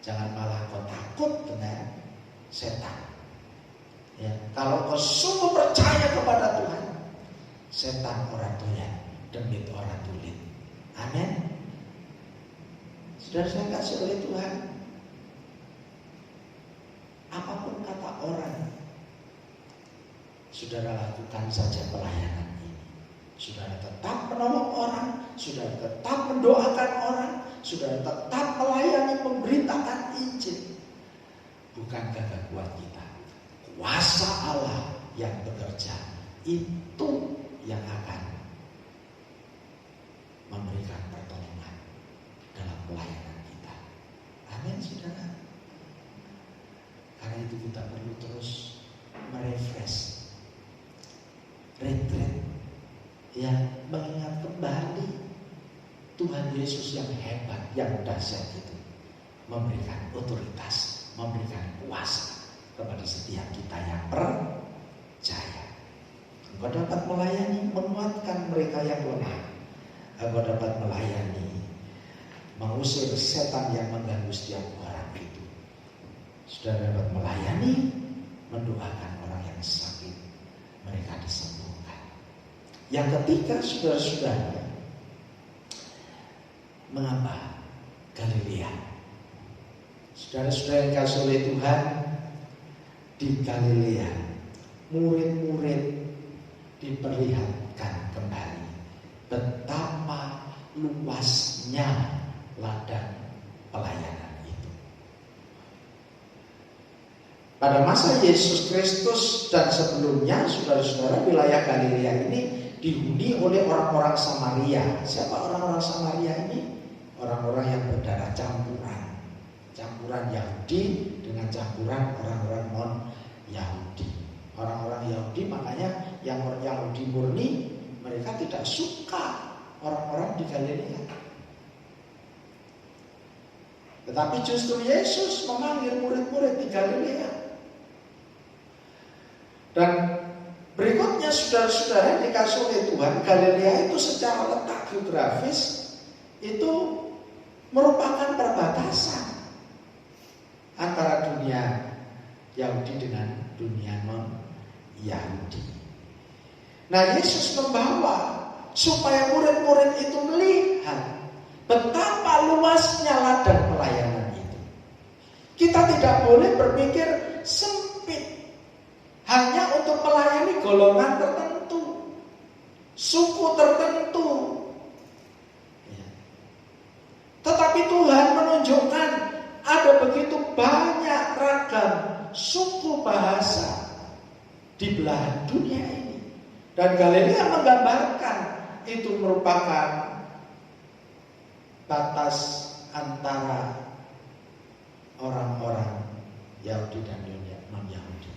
Jangan malah kau takut dengan setan. Ya, kalau kau sungguh percaya kepada Tuhan, setan orang doyan, demit orang tulit. Amin. Saudara saya kasih oleh Tuhan, saudara lakukan saja pelayanan ini. Saudara tetap menolong orang, saudara tetap mendoakan orang, saudara tetap melayani, memberitakan Injil. Bukan gagah kuat kita, kuasa Allah yang bekerja, itu yang akan memberikan pertolongan dalam pelayanan kita. Amin, saudara. Karena itu kita perlu terus merefresh, retreat, ya, mengingat kembali Tuhan Yesus yang hebat, yang dahsyat itu memberikan otoritas, memberikan kuasa kepada setiap kita yang percaya. Engkau dapat melayani, menguatkan mereka yang lemah. Engkau dapat melayani, mengusir setan yang mengganggu setiap orang itu. Saudara dapat melayani, mendoakan orang yang sakit, mereka disembuhkan. Yang ketiga, saudara-saudara, mengapa Galilea? Saudara-saudara yang dikasihi oleh Tuhan, di Galilea murid-murid diperlihatkan kembali betapa luasnya ladang pelayanan itu. Pada masa Yesus Kristus dan sebelumnya, saudara-saudara, wilayah Galilea ini dihuni oleh orang-orang Samaria. Siapa orang-orang Samaria ini? Orang-orang yang berdarah campuran Yahudi dengan campuran orang-orang non-Yahudi. Orang-orang Yahudi, makanya yang Yahudi murni, mereka tidak suka orang-orang di Galilea. Tetapi justru Yesus memanggil murid-murid di Galilea. Dan berikutnya, saudara-saudara yang dikasihi oleh Tuhan, Galilea itu secara letak geografis itu merupakan perbatasan antara dunia Yahudi dengan dunia non-Yahudi. Nah, Yesus membawa supaya murid-murid itu melihat betapa luasnya ladang pelayanan itu. Kita tidak boleh berpikir sempit hanya untuk melayani golongan tertentu, suku tertentu. Tetapi Tuhan menunjukkan ada begitu banyak ragam suku bahasa di belahan dunia ini. Dan Galilea menggambarkan itu merupakan batas antara orang-orang Yahudi dan non-Yahudi.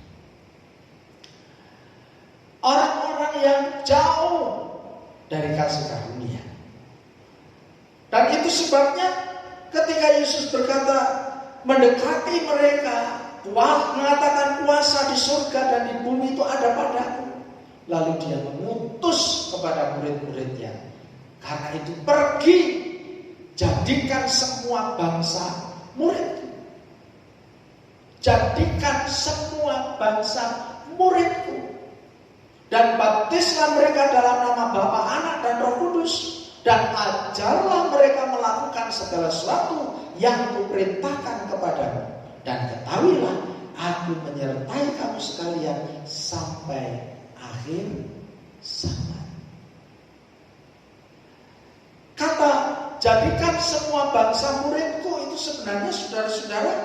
Orang-orang yang jauh dari kasih karunia. Dan itu sebabnya ketika Yesus berkata mendekati mereka, mengatakan kuasa di surga dan di bumi itu ada padaku. Lalu dia mengutus kepada murid-muridnya, karena itu pergi, jadikan semua bangsa muridku. Jadikan semua bangsa muridku. Dan baptislah mereka dalam nama Bapa, Anak dan Roh Kudus. Dan ajarlah mereka melakukan segala sesuatu yang kuperintahkan kepadamu. Dan ketahuilah, aku menyertai kamu sekalian sampai akhir zaman. Kata jadikan semua bangsa muridku itu sebenarnya, saudara-saudara,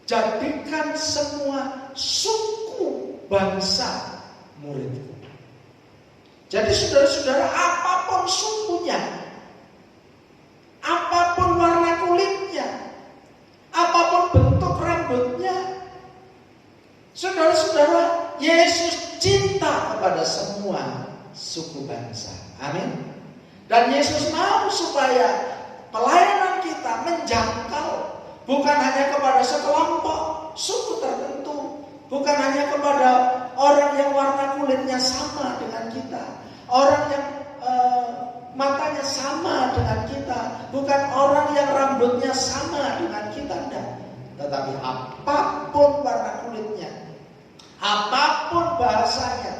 jadikan semua suku bangsa muridku. Jadi saudara-saudara, apapun sukunya, apapun warna kulitnya, apapun bentuk rambutnya, saudara-saudara, Yesus cinta kepada semua suku bangsa. Amin. Dan Yesus mau supaya pelayanan kita menjangkau bukan hanya kepada sekelompok suku tertentu, bukan hanya kepada orang yang warna kulitnya sama dengan kita, orang yang matanya sama dengan kita, bukan orang yang rambutnya sama dengan kita, enggak. Tetapi apapun warna kulitnya, apapun bahasanya,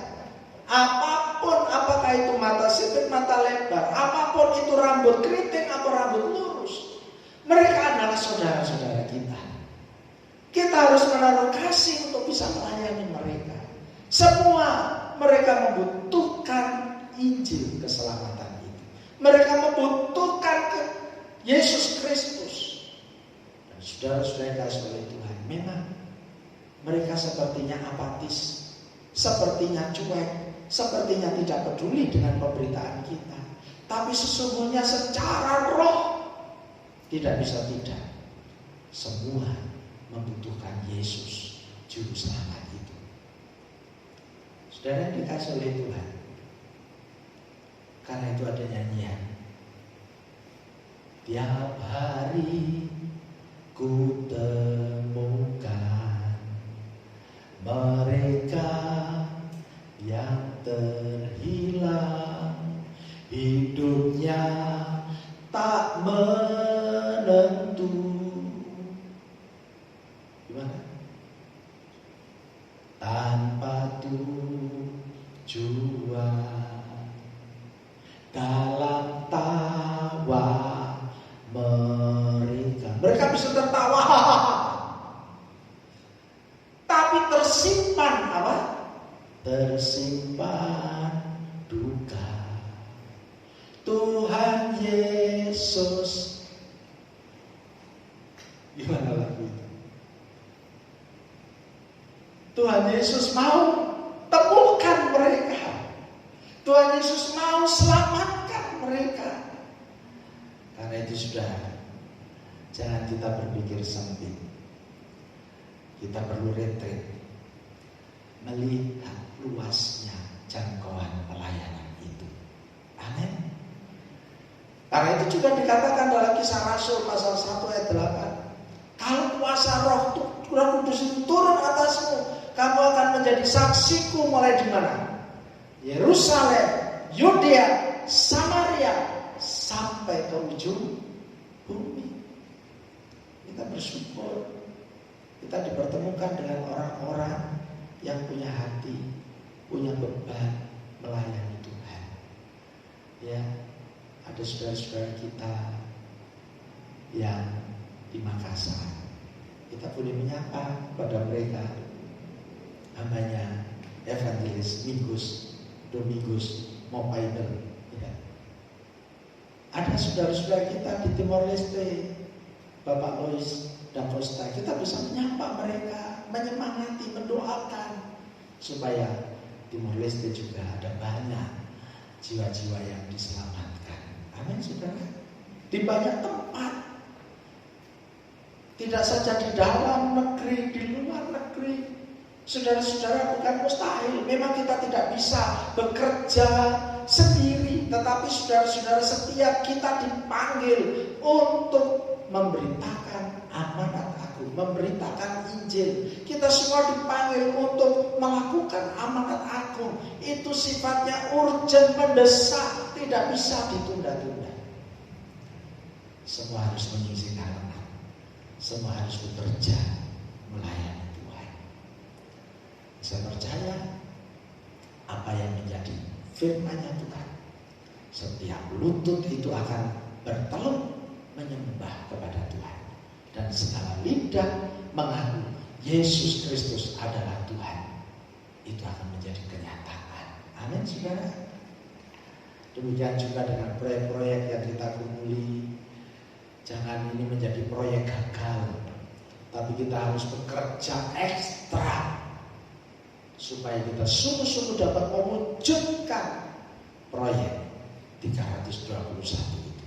apapun, apakah itu mata sipit, mata lebar, apapun itu rambut keriting atau rambut lurus, mereka adalah saudara-saudara kita. Kita harus menaruh kasih untuk bisa melayani mereka. Semua mereka membutuhkan Injil keselamatan itu. Mereka membutuhkan Yesus Kristus. Dan saudara-saudara yang kasih oleh Tuhan, memang mereka sepertinya apatis, sepertinya cuek, sepertinya tidak peduli dengan pemberitaan kita. Tapi sesungguhnya secara roh tidak bisa tidak. Semua membutuhkan Yesus, Juru Selamat itu. Saudara yang dikasih oleh Tuhan, karena itu ada nyanyian. Tiap hari ku temukan mereka yang terhilang, hidupnya tak menentu. Gimana? Tanpa tujuan, dalam tawa mereka bisa tertawa, tapi tersimpan apa? Tersimpan duka. Tuhan Yesus, gimana lagu itu? Tuhan Yesus mau temukan mereka. Tuhan Yesus mau selamatkan mereka. Karena itu sudah, jangan kita berpikir sempit. Kita perlu retreat, melihat luasnya jangkauan pelayanan itu. Amin. Karena itu juga dikatakan dalam Kisah Rasul pasal 1 ayat 8. Kalau kuasa Roh Kudus itu turun atasmu, kamu akan menjadi saksiku mulai di mana? Yerusalem, Yudea, Samaria, sampai ke ujung bumi. Kita bersyukur kita dipertemukan dengan orang-orang yang punya hati, punya beban melayani Tuhan. Ya, ada saudara-saudara kita yang di Makassar. Kita boleh menyapa pada mereka. Namanya Evangelis Domingus Mopaidel. Ya. Ada saudara-saudara kita di Timor Leste, Bapak Lois dan Costa. Kita bisa menyapa mereka, menyemangati, mendoakan supaya Timor Leste juga ada banyak jiwa-jiwa yang diselamatkan. Amin, saudara. Di banyak tempat, tidak saja di dalam negeri, di luar negeri. Saudara-saudara, bukan mustahil. Memang kita tidak bisa bekerja sendiri, tetapi saudara-saudara, setiap kita dipanggil untuk memberitakan amanat Agung, memberitakan Injil. Kita semua dipanggil untuk melakukan amanat Agung. Itu sifatnya urgent, mendesak, tidak bisa ditunda-tunda. Semua harus mengisi karangan, semua harus bekerja melayani Tuhan. Saya percaya apa yang menjadi firman-Nya Tuhan, setiap lutut itu akan bertelur menyembah kepada Tuhan, dan segala lidah mengaku Yesus Kristus adalah Tuhan. Itu akan menjadi kenyataan. Amin, saudara. Demikian juga dengan proyek-proyek yang kita gumuli. Jangan ini menjadi proyek gagal, tapi kita harus bekerja ekstra supaya kita sungguh-sungguh dapat mewujudkan proyek 321 itu.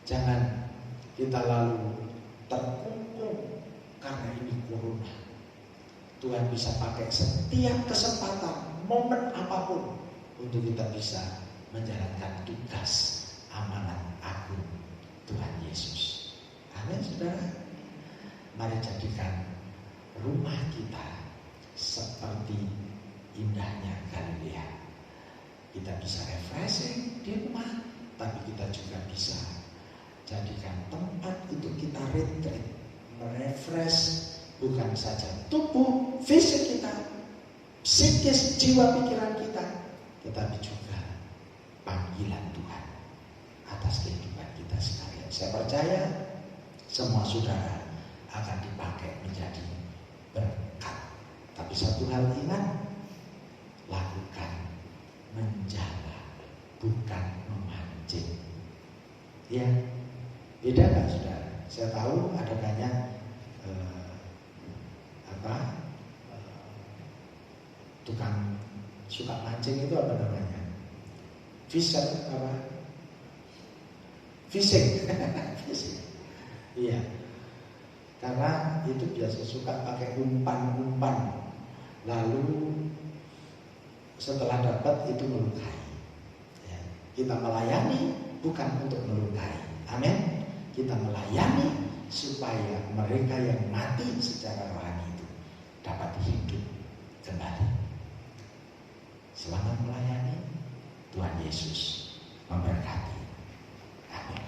Jangan kita lalu terkungkung karena ini corona. Tuhan bisa pakai setiap kesempatan, momen apapun untuk kita bisa menjalankan tugas amanat Agung Tuhan Yesus. Amin, saudara. Mari jadikan rumah kita seperti indahnya Galilea. Kita bisa refreshing di rumah, tapi kita juga bisa jadikan tempat untuk kita retreat, merefresh bukan saja tubuh, fisik kita, psikis, jiwa, pikiran kita, tetapi juga panggilan Tuhan atas kehidupan kita sekalian. Saya percaya semua saudara akan dipakai menjadi berkat Tapi satu hal ingat, lakukan menjaga, bukan memancing. Ya, beda nggak saudara? Saya tahu ada banyak tukang suka mancing itu apa namanya? Fisher apa? Fishing. Fishing. Iya. Karena itu biasa suka pakai umpan-umpan. Lalu setelah dapat itu melukai. Ya. Kita melayani bukan untuk melukai. Amin. Kita melayani supaya mereka yang mati secara rohani itu dapat hidup kembali. Selamat melayani. Tuhan Yesus memberkati. Amin.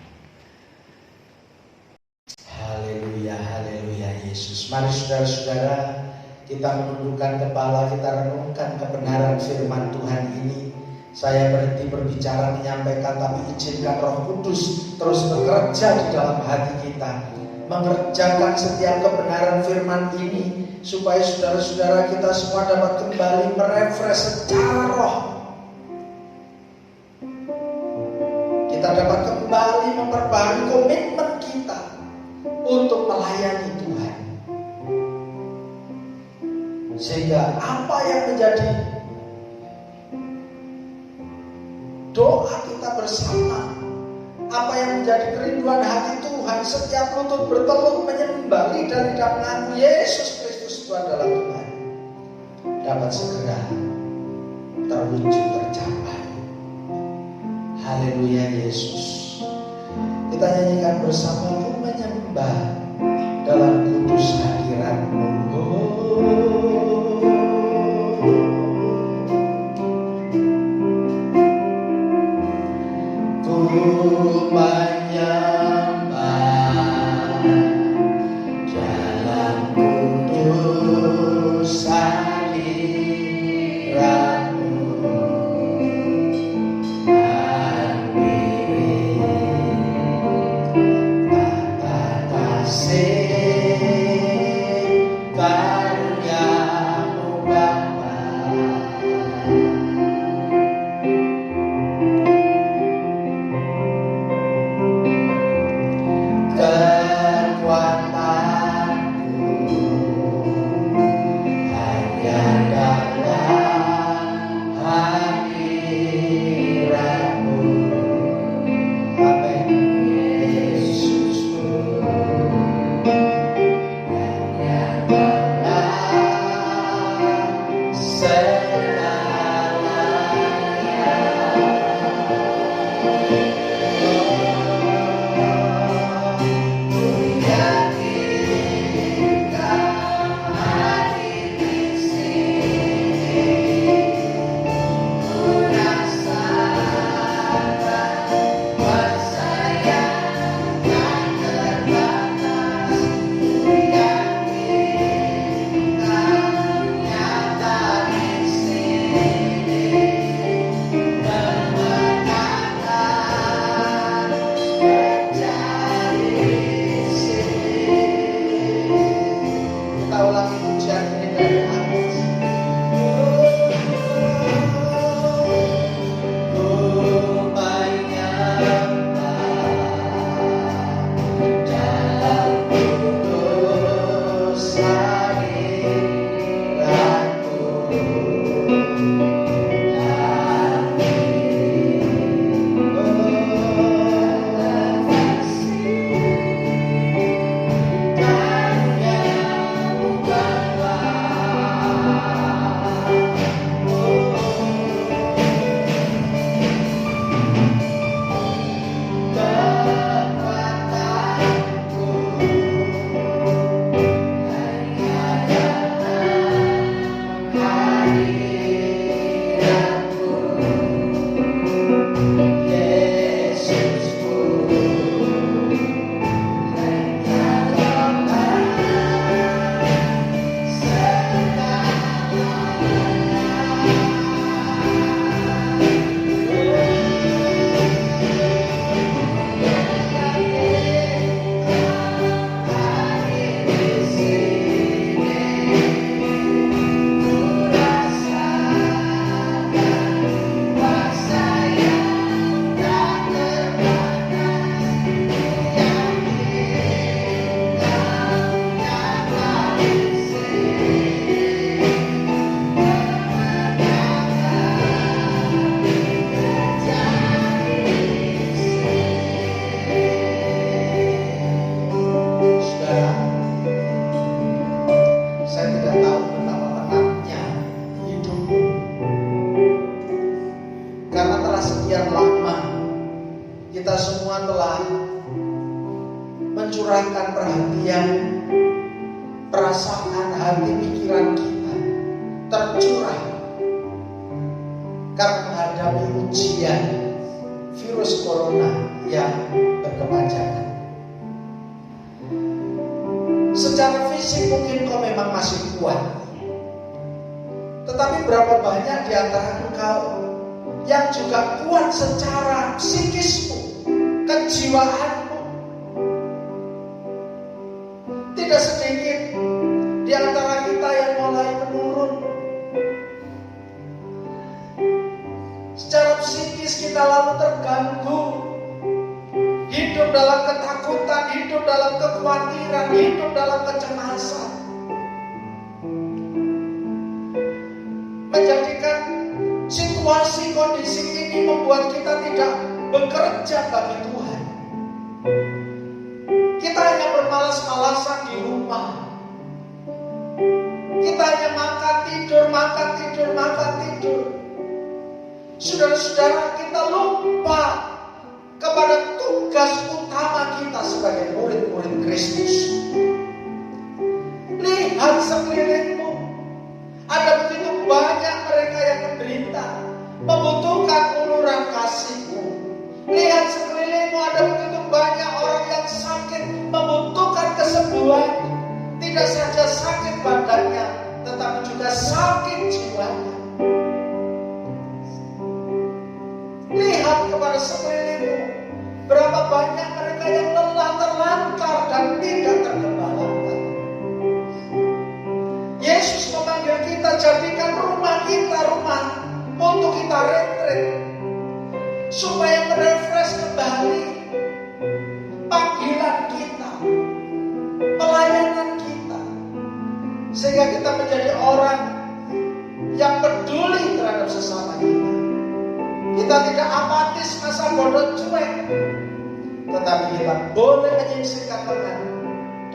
Haleluya, haleluya Yesus. Mari saudara-saudara, kita menundukkan kepala, kita renungkan kebenaran firman Tuhan ini. Saya berhenti berbicara menyampaikan, tapi izinkan Roh Kudus terus bekerja di dalam hati kita, mengerjakan setiap kebenaran firman ini, supaya saudara-saudara kita semua dapat kembali merefresh secara roh. Kita dapat kembali memperbaharui komitmen kita untuk melayani Tuhan, sehingga apa yang menjadi doa kita bersama, apa yang menjadi kerinduan hati Tuhan, setiap lutut bertelur menyembah, lidah mengaku Yesus Kristus itu adalah Tuhan, dapat segera terwujud, tercapai. Haleluya Yesus. Kita nyanyikan bersama, ku menyembah dalam kudus hadirat-Mu. Ku menyembah dalam kudus hadirat-Mu. Allah mencurahkan perhatian, perasaan, hati, pikiran kita tercurah karena menghadapi ujian virus corona yang berkepanjangan. Secara fisik mungkin kau memang masih kuat, tetapi berapa banyak di antara engkau yang juga kuat secara psikismu, kejiwaanmu. Tidak sedikit di antara kita yang mulai menurun. Secara psikis kita lalu terganggu, hidup dalam ketakutan, hidup dalam kekhawatiran, hidup dalam kecemasan, menjadikan situasi kondisi ini membuat kita tidak bekerja bagi Tuhan. Kita hanya bermalas-malasan di rumah. Kita hanya makan tidur, makan tidur, makan tidur. Saudara-saudara, kita lupa kepada tugas utama kita sebagai murid-murid Kristus. Lihat sekelilingmu, ada begitu banyak mereka yang menderita, membutuhkan uluran kasih-Mu. Lihat sekelilingmu, ada begitu banyak orang yang sakit, membutuhkan kesembuhan. Tidak saja sakit badannya, tetapi juga sakit jiwanya. Lihat kepada sekelilingmu, berapa banyak mereka yang lelah, terlantar, dan tidak tergembalakan. Yesus memanggil kita, jadikan rumah kita rumah untuk kita retret, supaya merefresh kembali panggilan kita, pelayanan kita, sehingga kita menjadi orang yang peduli terhadap sesama kita. Kita tidak apatis, masa bodoh cuek, tetapi kita boleh menyingkirkan tangan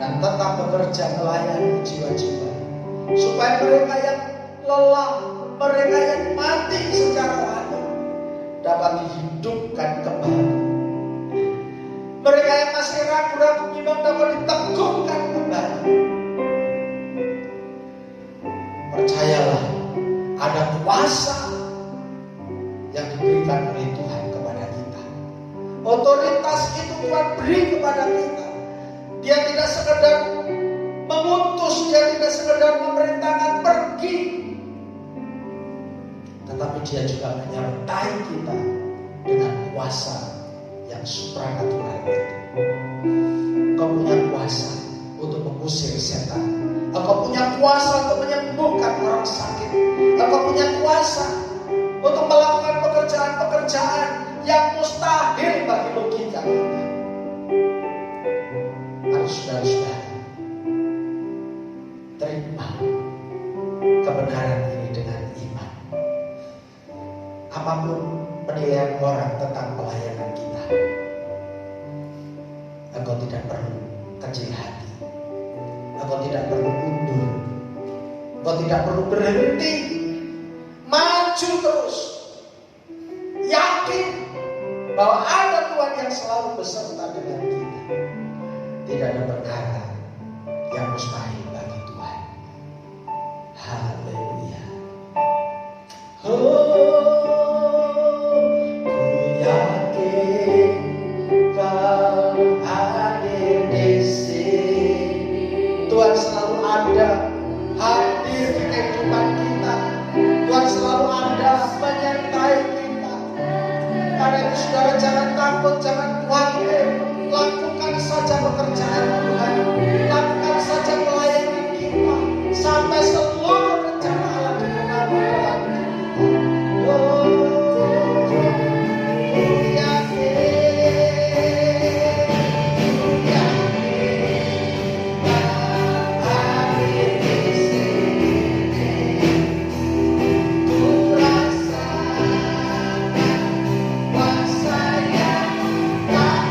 dan tetap bekerja melayani jiwa-jiwa, supaya mereka yang lelah, mereka yang mati secara rohani dapat dihidupkan kembali. Mereka yang masih ragu-ragu iman dapat diteguhkan kembali. Percayalah, ada kuasa yang diberikan oleh Tuhan kepada kita. Otoritas itu Tuhan beri kepada kita. Dia tidak sekedar memutus, dia tidak sekedar memerintahkan pergi, tetapi dia juga menyertai kita dengan kuasa yang supranatural itu. Engkau punya kuasa untuk mengusir setan. Engkau punya kuasa untuk menyembuhkan orang sakit. Engkau punya kuasa untuk melakukan pekerjaan-pekerjaan yang mustahil bagi logika kita. Harus saudara-saudara terima kebenaran ini dengan iman. Apapun penilaian orang tentang pelayanan kita, engkau tidak perlu kecil hati, engkau tidak perlu mundur, engkau tidak perlu berhenti, maju terus, yakin bahwa ada Tuhan yang selalu beserta dengan kita. Tidak ada perkara yang mustahil bagi Tuhan. Haleluya. Tuhan selalu ada, hadir di kehidupan kita. Tuhan selalu ada, menyertai kita. Karena itu saudara jangan takut, jangan khawatir. Lakukan saja pekerjaan Tuhan, lakukan saja pelayanan kita, sampai seluruh rencana Allah digenapi dalam Kuasa yang tak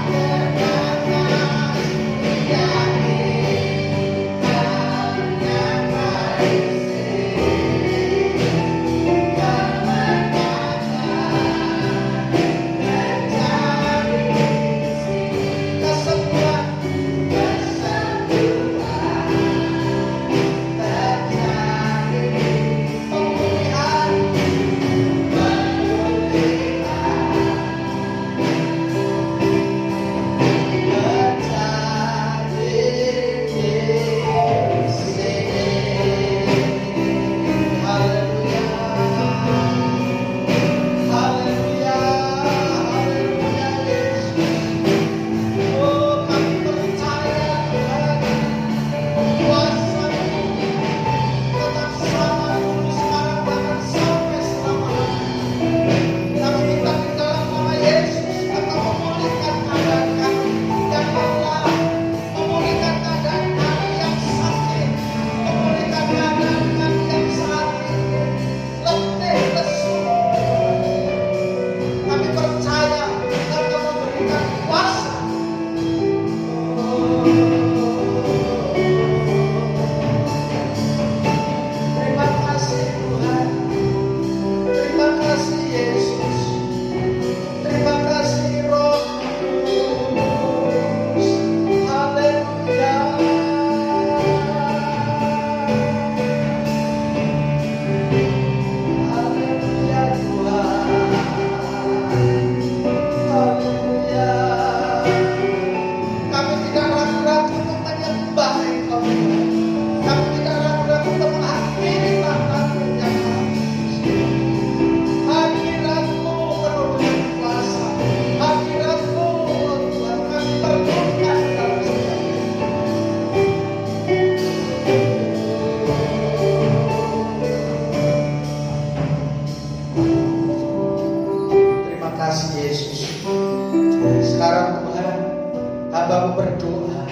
Hamba berdoa,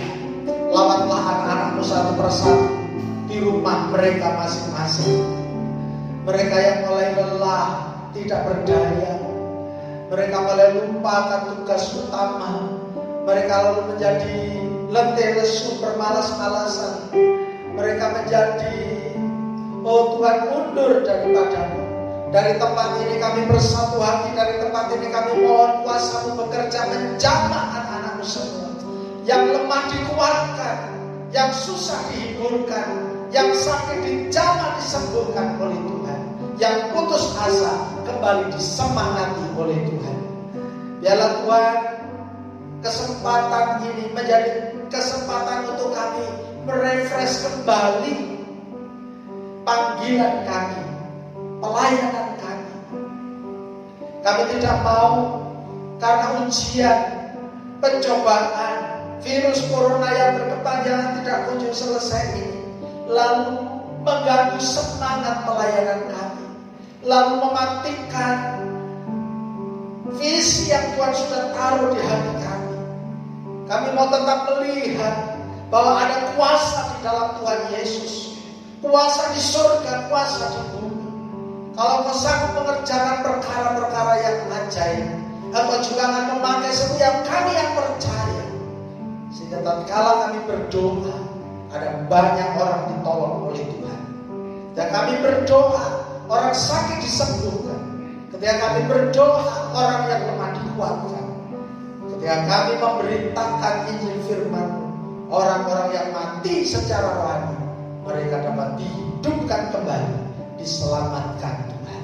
lawatlah anak-anakmu satu persatu di rumah mereka masing-masing. Mereka yang mulai lelah, tidak berdaya, mereka mulai lupakan tugas utama, mereka lalu menjadi letih lesu, bermalas-malasan, mereka menjadi, oh Tuhan, mundur daripadamu. Dari tempat ini kami bersatu hati, dari tempat ini kami mohon kuasa-Mu bekerja menjamah anak-anak-Mu semua. Yang lemah dikuatkan, yang susah dihiburkan, yang sakit dijamah disembuhkan oleh Tuhan, yang putus asa kembali disemangati oleh Tuhan. Biarlah Tuhan, kesempatan ini menjadi kesempatan untuk kami merefresh kembali panggilan kami, pelayanan kami. Kami tidak mau karena ujian, pencobaan, virus corona yang berkepanjangan tidak kunjung selesai ini, lalu mengganggu semangat pelayanan kami, lalu mematikan visi yang Tuhan sudah taruh di hati kami. Kami mau tetap melihat bahwa ada kuasa di dalam Tuhan Yesus, kuasa di surga, kuasa di bumi. Kalau Kau sanggup mengerjakan perkara-perkara yang ajaib, Engkau juga akan memakai setiap kami yang percaya. Sehingga tatkala kami berdoa, ada banyak orang ditolong oleh Tuhan. Dan kami berdoa, orang sakit disembuhkan. Ketika kami berdoa, orang yang lemah dikuatkan. Ketika kami memberitakan Injil firman-Mu, orang-orang yang mati secara rohani, mereka dapat dihidupkan kembali, diselamatkan Tuhan.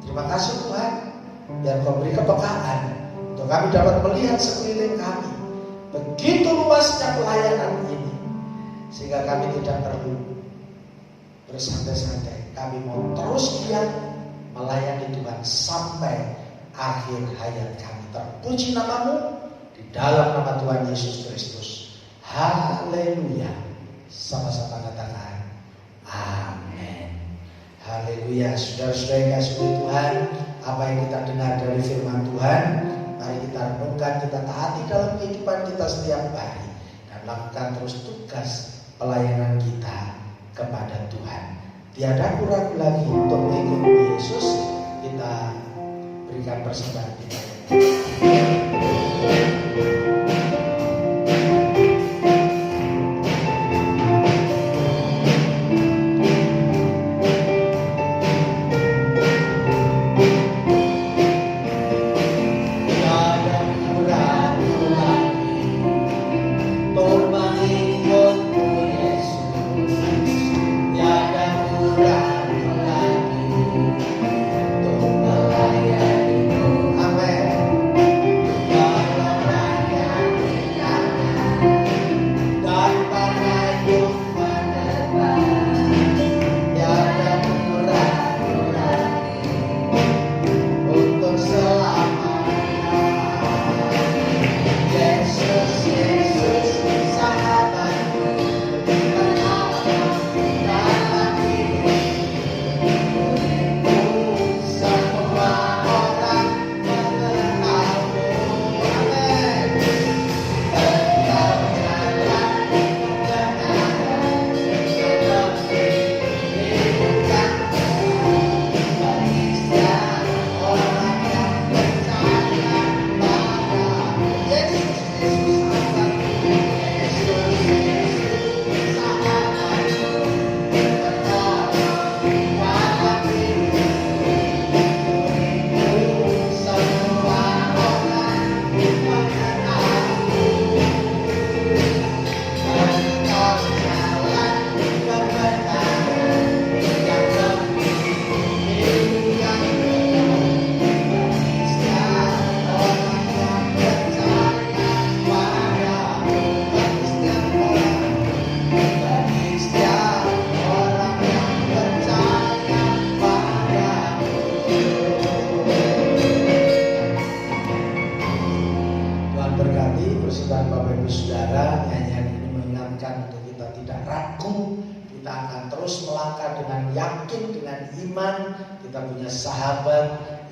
Terima kasih Tuhan, biar Kau beri kepekaan untuk kami dapat melihat sekeliling kami. Begitu luasnya pelayanan ini, sehingga kami tidak perlu bersantai-santai. Kami mau terus giat melayani Tuhan sampai akhir hayat kami. Terpuji nama-Mu di dalam nama Tuhan Yesus Kristus. Haleluya. Sama-sama katakan amin. Haleluya. Saudara-saudara yang kasih Tuhan, apa yang kita dengar dari firman Tuhan, mari kita renungkan, kita taati dalam kehidupan kita setiap hari, dan lakukan terus tugas pelayanan kita kepada Tuhan. Tiada kurang lagi untuk mengikuti Yesus. Kita berikan persembahan kita.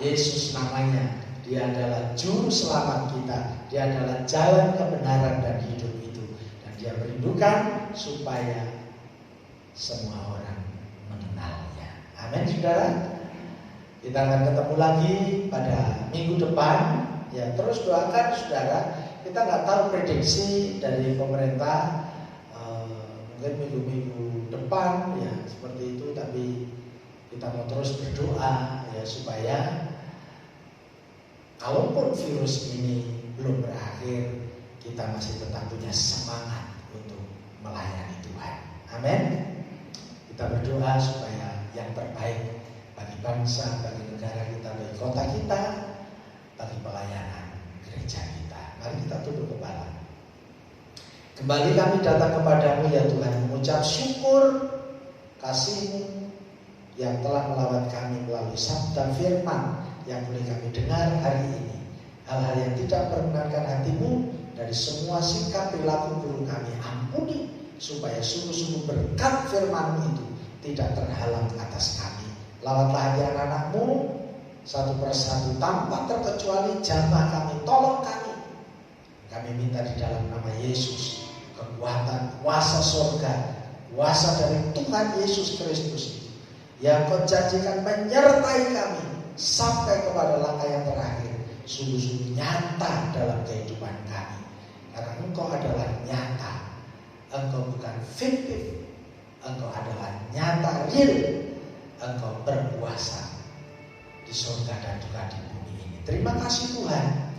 Yesus namanya, Dia adalah juru selamat kita. Dia adalah jalan kebenaran dan hidup itu. Dan dia merindukan supaya semua orang mengenalnya. Amin, saudara. Kita akan ketemu lagi pada minggu depan. Ya, terus doakan saudara. Kita nggak tahu prediksi dari pemerintah, mungkin minggu-minggu depan ya seperti itu. Tapi kita mau terus berdoa ya supaya kalaupun virus ini belum berakhir, kita masih tetap punya semangat untuk melayani Tuhan. Amin. Kita berdoa supaya yang terbaik bagi bangsa, bagi negara kita, bagi kota kita, bagi pelayanan gereja kita. Mari kita tunduk kepala. Kembali kami datang kepadamu ya Tuhan, mengucap syukur kasih-Mu yang telah melawat kami melalui sabda firman yang boleh kami dengar hari ini. Hal-hal yang tidak memperkenankan hati-Mu dari semua sikap perilaku buruk kami ampuni, supaya sungguh-sungguh berkat firman-Mu itu tidak terhalang atas kami. Lawatlah hati anak-anak-Mu satu persatu tanpa terkecuali, jamah kami, tolong kami. Kami minta di dalam nama Yesus, kekuatan, kuasa surga, kuasa dari Tuhan Yesus Kristus yang Kau janjikan menyertai kami sampai kepada langkah yang terakhir, sungguh-sungguh nyata dalam kehidupan kami. Karena Engkau adalah nyata, Engkau bukan fiktif, Engkau adalah nyata, real. Engkau berkuasa di surga dan juga di bumi ini. Terima kasih Tuhan.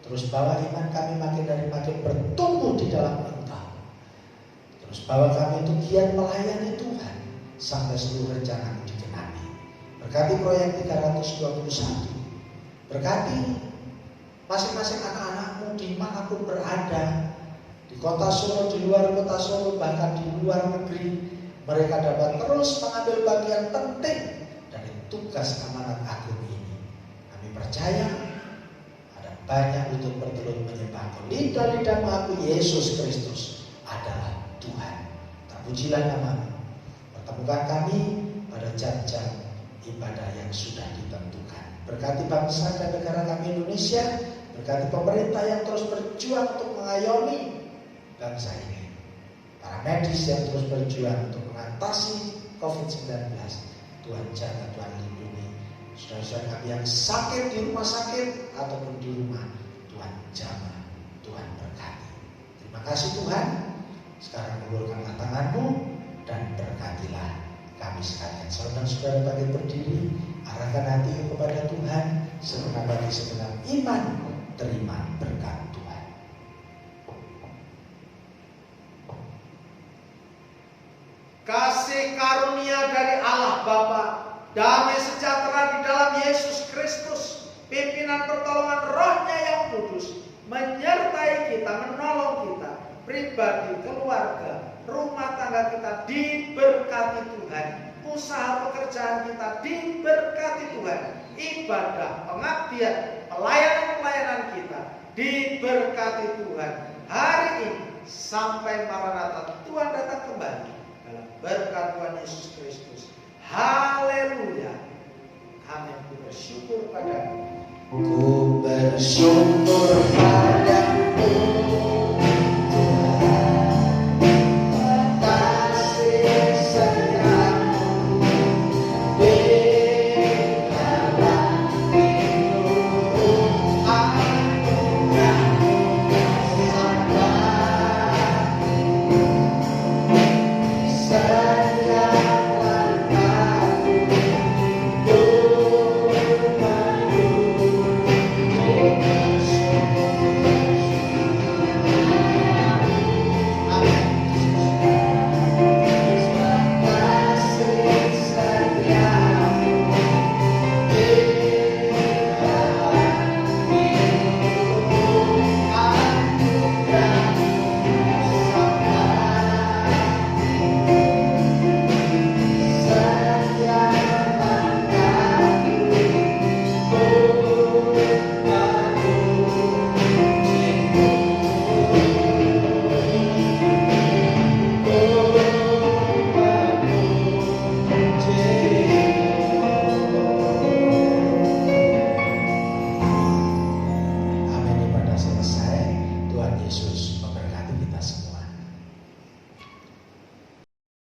Terus bawa iman kami makin dari makin bertumbuh di dalam Engkau. Terus bawa kami untuk giat melayani Tuhan sampai seluruh rencana digenapi. Berkati proyek 321. Berkati masing-masing anak-anak-Mu dimanapun berada, di kota Solo, di luar kota Solo, bahkan di luar negeri. Mereka dapat terus mengambil bagian penting dari tugas amanat agung ini. Kami percaya ada banyak untuk bertelur menyembah Kau. Lidah-lidah mengaku Yesus Kristus adalah Tuhan. Terpujilah nama-Mu. Pertemukan kami pada jam-jam ibadah yang sudah ditentukan. Berkati bangsa dan negara kami Indonesia. Berkati pemerintah yang terus berjuang untuk mengayomi bangsa ini. Para medis yang terus berjuang untuk mengatasi COVID-19. Tuhan jaga, Tuhan lindungi. Saudara-saudara kami yang sakit di rumah sakit ataupun di rumah, Tuhan jaga, Tuhan berkati. Terima kasih Tuhan. Sekarang ulurkanlah tangan-Mu dan berkatilah kami sekalian. Saudara saudara bagi berdiri, arahkan hati kepada Tuhan, segenap hati segenap iman, terima berkat Tuhan. Kasih karunia dari Allah Bapa, damai sejahtera di dalam Yesus Kristus, pimpinan pertolongan Roh-Nya yang kudus, menyertai kita, menolong kita, pribadi, keluarga, rumah tangga kita diberkati Tuhan, usaha pekerjaan kita diberkati Tuhan, ibadah, pengabdian, pelayanan-pelayanan kita diberkati Tuhan. Hari ini sampai Maranatha Tuhan datang kembali. Berkat Tuhan Yesus Kristus. Haleluya. Kami bersyukur padamu. Ku bersyukur padamu.